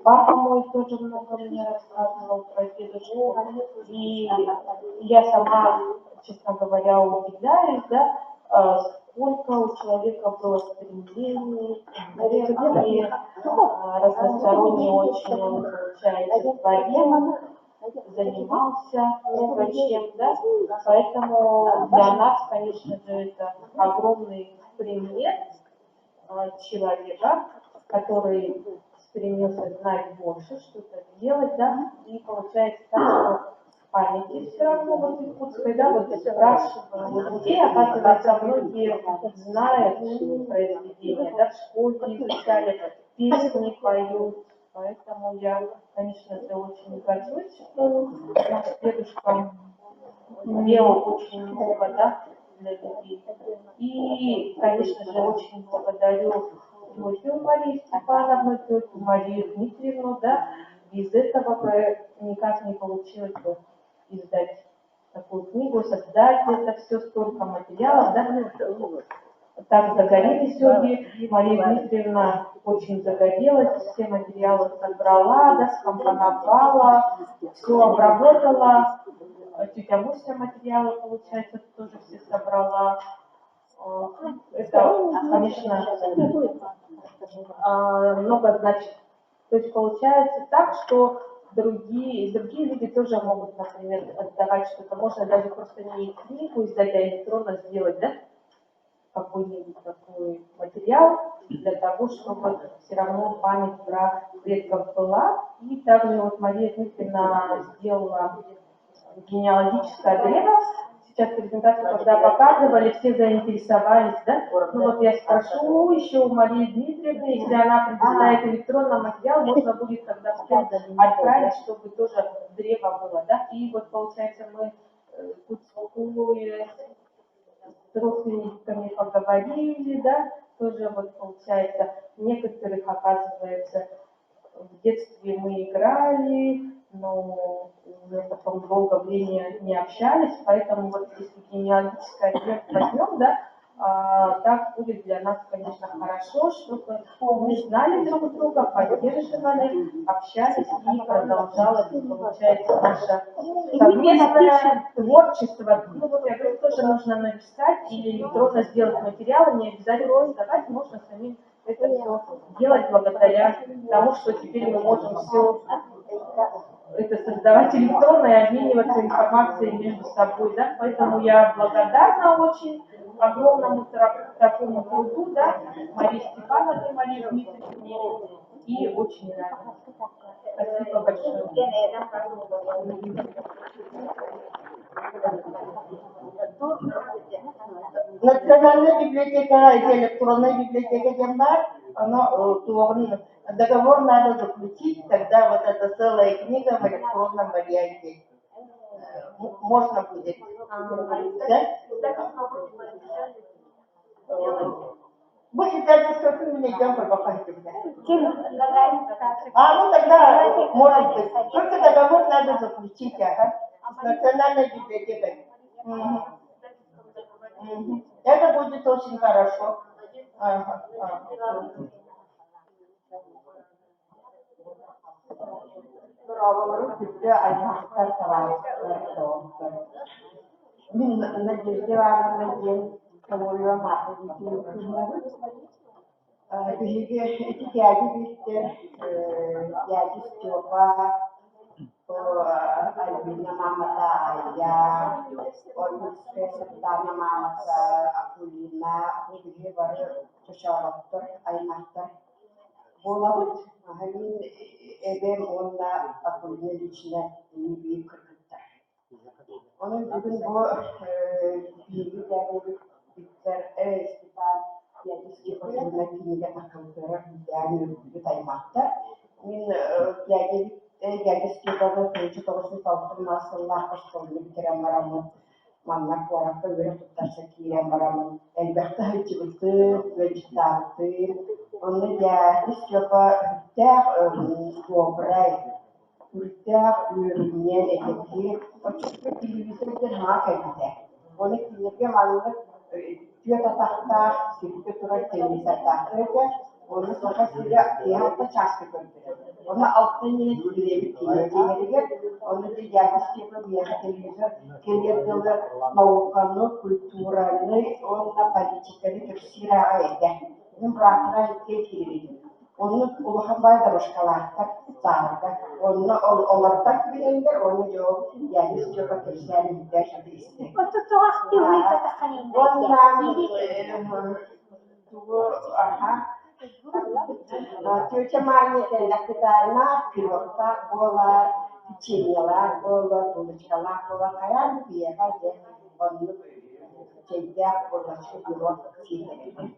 Папа мой тоже много мне рассказывал про дедушку. И я сама, честно говоря, удивляюсь, да, сколько у человека было стремлений, энергии, разносторонне очень он, получается, творил, занимался много чем, да, поэтому для нас, конечно же, это огромный пример человека, который стремился знать больше, что-то делать, да, и получается так, что в памяти все равно вот якутской, да, вот спрашиваю людей, оказывается, многие знают произведения, да, в школе изучали, песни поют, поэтому я, конечно же, очень горжусь, что наш дедушка делал очень много, да, для людей. И, конечно же, очень благодарю тетю Марию Степановну, тетю Марию Дмитриевну, да, без этого бы никак не получилось бы издать такую книгу, создать это все, столько материалов, да, так загорелись обе. Мария Дмитриевна очень загорелась, все материалы собрала, да, скомпоновала, все обработала. Тетя Муся материалы, получается, тоже все собрала. Это, конечно, много значит. То есть получается так, что другие люди тоже могут, например, отдавать что-то. Можно даже просто не книгу издать, а электронно сделать, да, какой-нибудь такой материал для того, чтобы все равно память про предков была. И также вот Мария Дмитриевна сделала генеалогическое древо. Сейчас презентацию, когда показывали, все заинтересовались, да? Ну вот я спрошу еще у Марии Дмитриевны, если она предоставит электронный материал, можно будет тогда отправить, чтобы тоже древо было, да? И вот получается мы тут с родственниками поговорили, да? Тоже вот получается некоторых, оказывается, в детстве мы играли, но уже потом долгое время не общались, поэтому вот если генеалогическое древо возьмем, да, так будет для нас, конечно, хорошо, чтобы мы знали друг друга, поддерживали, общались и продолжалось, получается, наше совместное творчество. Ну вот я говорю, тоже нужно написать или электронно сделать материалы, не обязательно издавать, можно самим это все делать благодаря тому, что теперь мы можем все это создавать электронно и обмениваться информацией между собой, да, поэтому я благодарна очень огромному такому труду, да, Марии Степановне, Марии Дмитриевне, И очень рада. Спасибо большое. Национальная библиотека и электронная библиотека Дембар, договор надо заключить, тогда вот эта целая книга в электронном варианте можно будет. Будет даже что мы найдем по памяти. Ну тогда может быть. Только договор надо заключить, с национальной библиотекой. Это будет очень хорошо. Браво, тебе аймақтар Мен Надежда Ивановна день Камолева эти дяди Виктор, дяди Степа, Альбина мамата Ая, Ольгинская Светлана мамата Акулина, Бигли бары Чашалаттар, Аймақтар. Болабыт, мен эбем онна Акулина лично не бейіп кіргіттар. Onun bugün bu bilgi derdi Viktor Stepan Yadiski hükümetiyle takıldığı yani yürütülü taymakta. Min Yadiski'nin tecrübesi olsun nasıllar başkanlığı bitiren varamın mannak varakta göre tutarsa kiren varamın elbette hıçılıktı ve ciddattı. Onu Yadiski'ye добрый Ülker ürünyen edildiği açıkça televizyon hakikaten. Onu kilirge mallık tüyat atakta sirke turar televizyon atakta onu sonra size ihatta çarşı gönderiyor. Onu alttan yine kilirge onu da yerleşik yapıp bir televizyon kilirgeler mavukanu, kültürünü, onunla politikleri tefsirağa eder. Bunun bırakılan kilirge. Onu uluhan baydaroşkalardır, zardır. Onu olardak bilenler, onu yok. Yani istiyorlar kişilerin müddeşi istedim. Türkçe manyetenler kadarına pilotlar, boğalar, çiğneler, boğalar, buluçkalar, boğalar, hayal bir yere onu çekler, boğalaşı pilot çiğneler.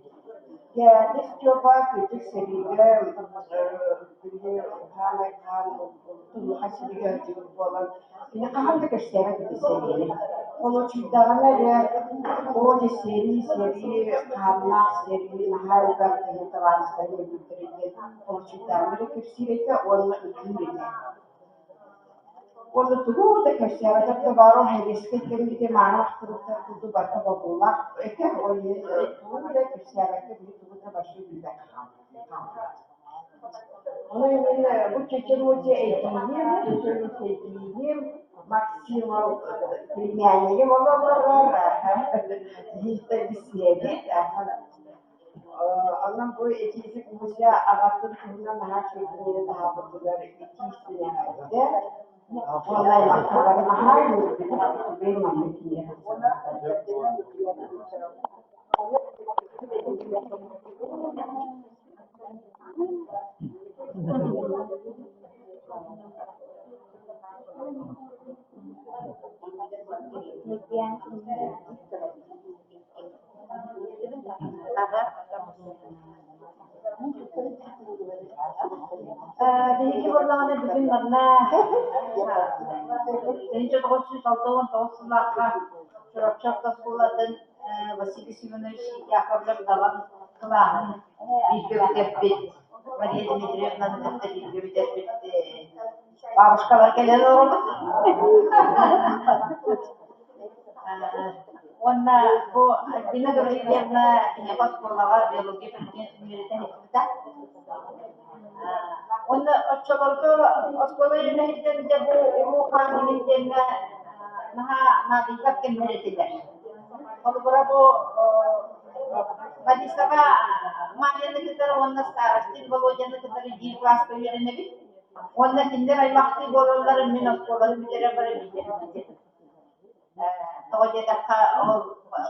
Ya, biz coba kritik seriga tuh hasil juga jualan. Ini kan ada kesehatan di sini. Kalau ceritanya ya, di seri karena seri mahal banget transfer itu terjadi. Kalau ceritanya kesehatan orang itu. Onu tuh da kesehatan itu baru harus kita mana itu baca baca. Itu oleh tuh da kesehatan itu kita baca juga. Onu ini bu çeşitli eğitim maksimal bilmeyenleri olanlar işte bir sevdik. Ondan bu eğitim mesela Arap'ın kurumdan daha çok daha popüler eğitim isteyenlerde Olay masaları mahal mı? Benim anlatayım. Birinci buradan bugün bana Önce 906 Şurapçak'ta skoladan Vasily Simonovich Yakovlev dalan kılağın video tepkit. Maria Dmitrievna'nın da video tepkit. Babuşkalar gelen oldu. Ona bu Albina Gavrilevna yapaz skolağa biyoloji fakültesinden hepsi. Onu çabalda skolayı nehirde de bu kanunun nah dikkat kendiler. Kalau berapa hadis apa mana kita wanna stil balojan kita di kelas kalian nabi wanna kinder ay makti bolonlar minus bolon bicara bare bicara tahu jadi tak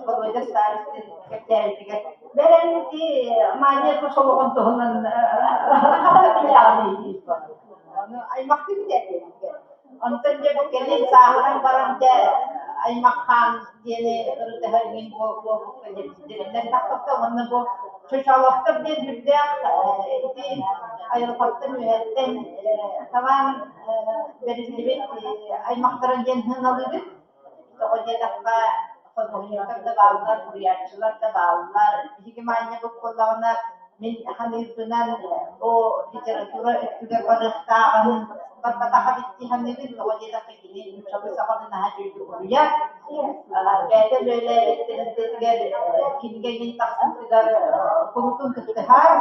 Bolgoja started kecil. Beren di mana tu solo untuk nan apa ni? Ay makti dia. Onten je kelin saharan barang je ay makan jene urut harin go jadi dan tak tak mana go social tak dia juga itu ayo faktor ni taman dari sini ay maktaran jen hanalı Tokonya dakka fotoğraflar da bağlılar, buriyatçılar da bağlılar. Hikimanya bu kullanılan min hanirdunan o literatüra ötüge barıştağın bakata bitti hanirdu tokonya dakka gini çalışsa kadına hacı buriyat. Kayda böyle tezgah kinge gin taksim tigar kurutun kıhtihar.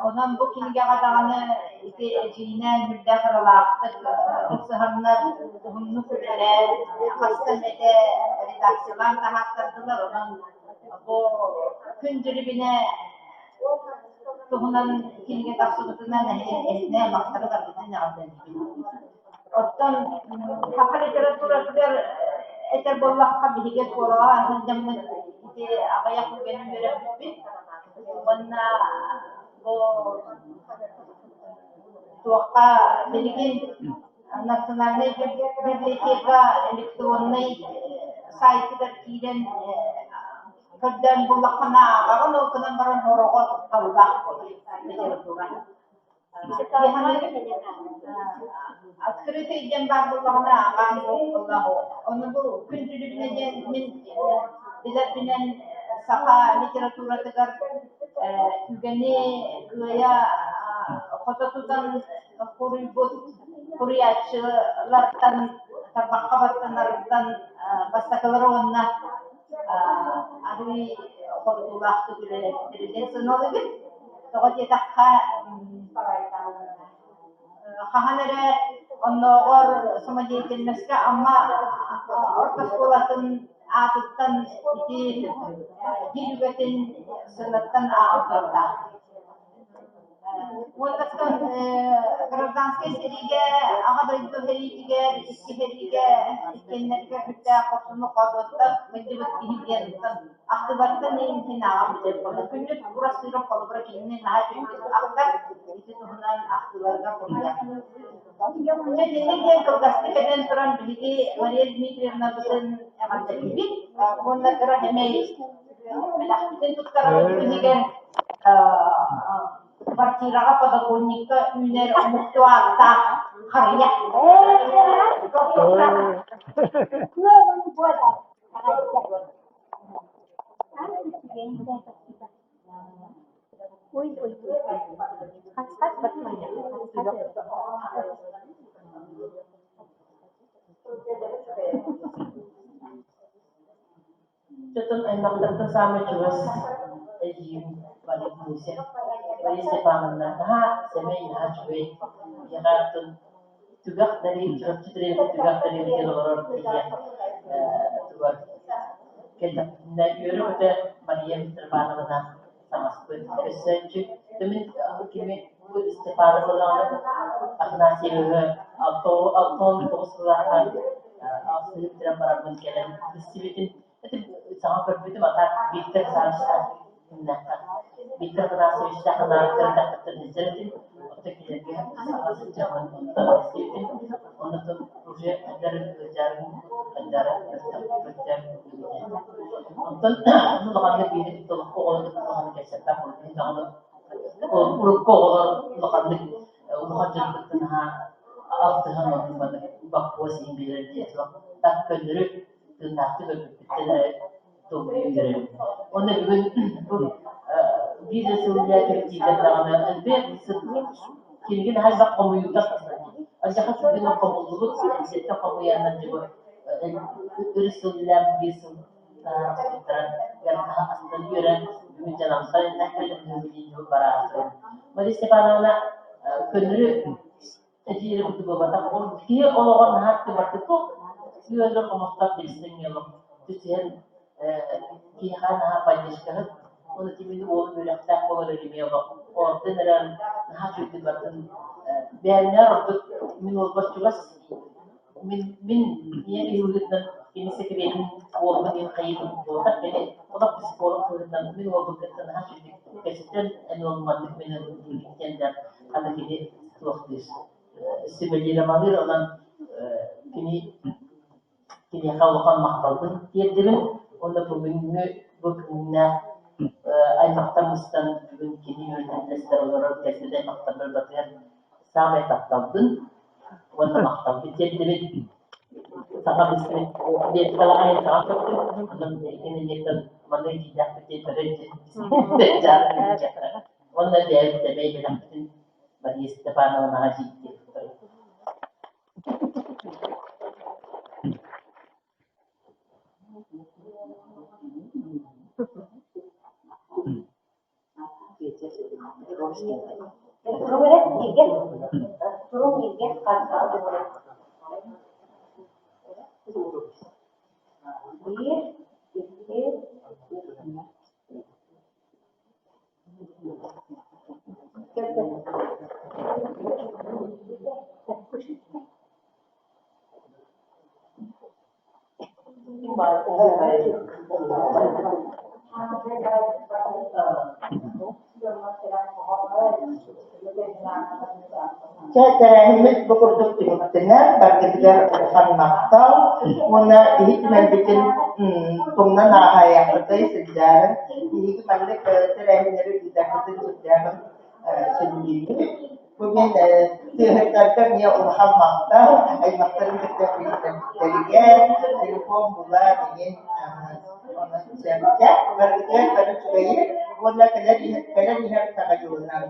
Ondan bu kinge kadağını iki cihine müddakaralıqtık. Kısahanlar tuhumlu küreler, hasta mede redaksiyalar da hastadırlar. Ondan bu küncülübüne tuhunan kinge taksıbıtına ne baktırı var bizim ne kadar. Ottan haka literatura kadar eter bollakka bilge korağa hıncamın iti ağayak benim böyle bir Wana bu tuaka bilgin nasional biblioteka elektronik site terkiden kerjaan bulakana kalau kena barang horokot Allah literatura akhirnya jembat bulakana kan Allah onu bu küntülübüne min bilen saha literatura tegar Gani gaya kota tutan kuribut kuriyatçılardan tabakabatlardan bastaklarına ahli korulaklı bile dersen olur. Tokonya takha kahanere onnoğor samajitin meska ama orta sekolahın atutan iti hidupatin sunatan aaturda. Wantaskan grandanske seriga aga itu heriga iski heriga iskennerga bitta qopunu qadotta mendibet hiyyan aktibartan in naam telefon kunjut pura sirap qalbra kinne naha aktar itu tuhunan aktibarga qolya jadi ini kertasnya kalian turan beli Maria Dmitri Nabutin akan terlibat mona kera hemei melah kita tukar ini kan Partiraga pada kunika uner muktu ata karya. Contoh enak tersama juas ejim balik musim. Bagi sepanjang nah, semai hajwe, ya kan juga dari cerita juga dari orang dia, juga kita nak Euro kita Maria terbaru mana sama seperti kesenju, demi kami buat sepanjang orang akan hasil auto terus lakukan, auto terbaru mungkin distribusi itu sangat berbeda mata bitter sangat nah. Bitter terasa sudah kenal kerja terjadi untuk kita sangat zaman untuk sistem untuk proyek agar berjalan untuk melakukan lebih itu kalau melakukan kesetan untuk berkor melakukan jadi tengah altahan untuk bakwas imbilan dia tak kenduri tengah tu betul tuh imbilan untuk Vida sulia kerja dalam albert kini hal bakom yuta aja kan sudah kamu dulu kita kamu yang nanti ursulam bisu yang asal yuran menjalan saya nak kerja di barat mari sepanjang kenduri jadi untuk beberapa orang dia orang hati bertutu dia ada kemastak di sini loh tujuan dia apa jenis Untuk itu orang berlaksak orang di mana orang teneran hafid berarti biarnya untuk minum bas juga min yang diulitin Kini sekirin orang yang kaya buat ini, orang psikolog tentang ini orang berkaitan hasil kesehatan environment menentukan dan ada kini waktu sebenarnya malir orang kini kalau kan maktal pun dia dengan orang berguna ay maktal mustan kini menjadi orang kesehatan maktal berbagai sampai maktal pun orang maktal dia dengan sangat bisnis dia kalau ayat sangat orang ini dia mana tidak betul betul orang dia tidak bilang bagi setiap orang haji Terahimit berproduktif dengan bagian kan maktal muna ihtimal bikin tumna nahaya petai sejarah ini kembali ke terahimit dari tidak betul sejarah sendiri kemudian diharapkan ya urham maktal ay maktal kita dari telepon bulan ini siapa berarti pada sekali wala kena diharapkan kajulan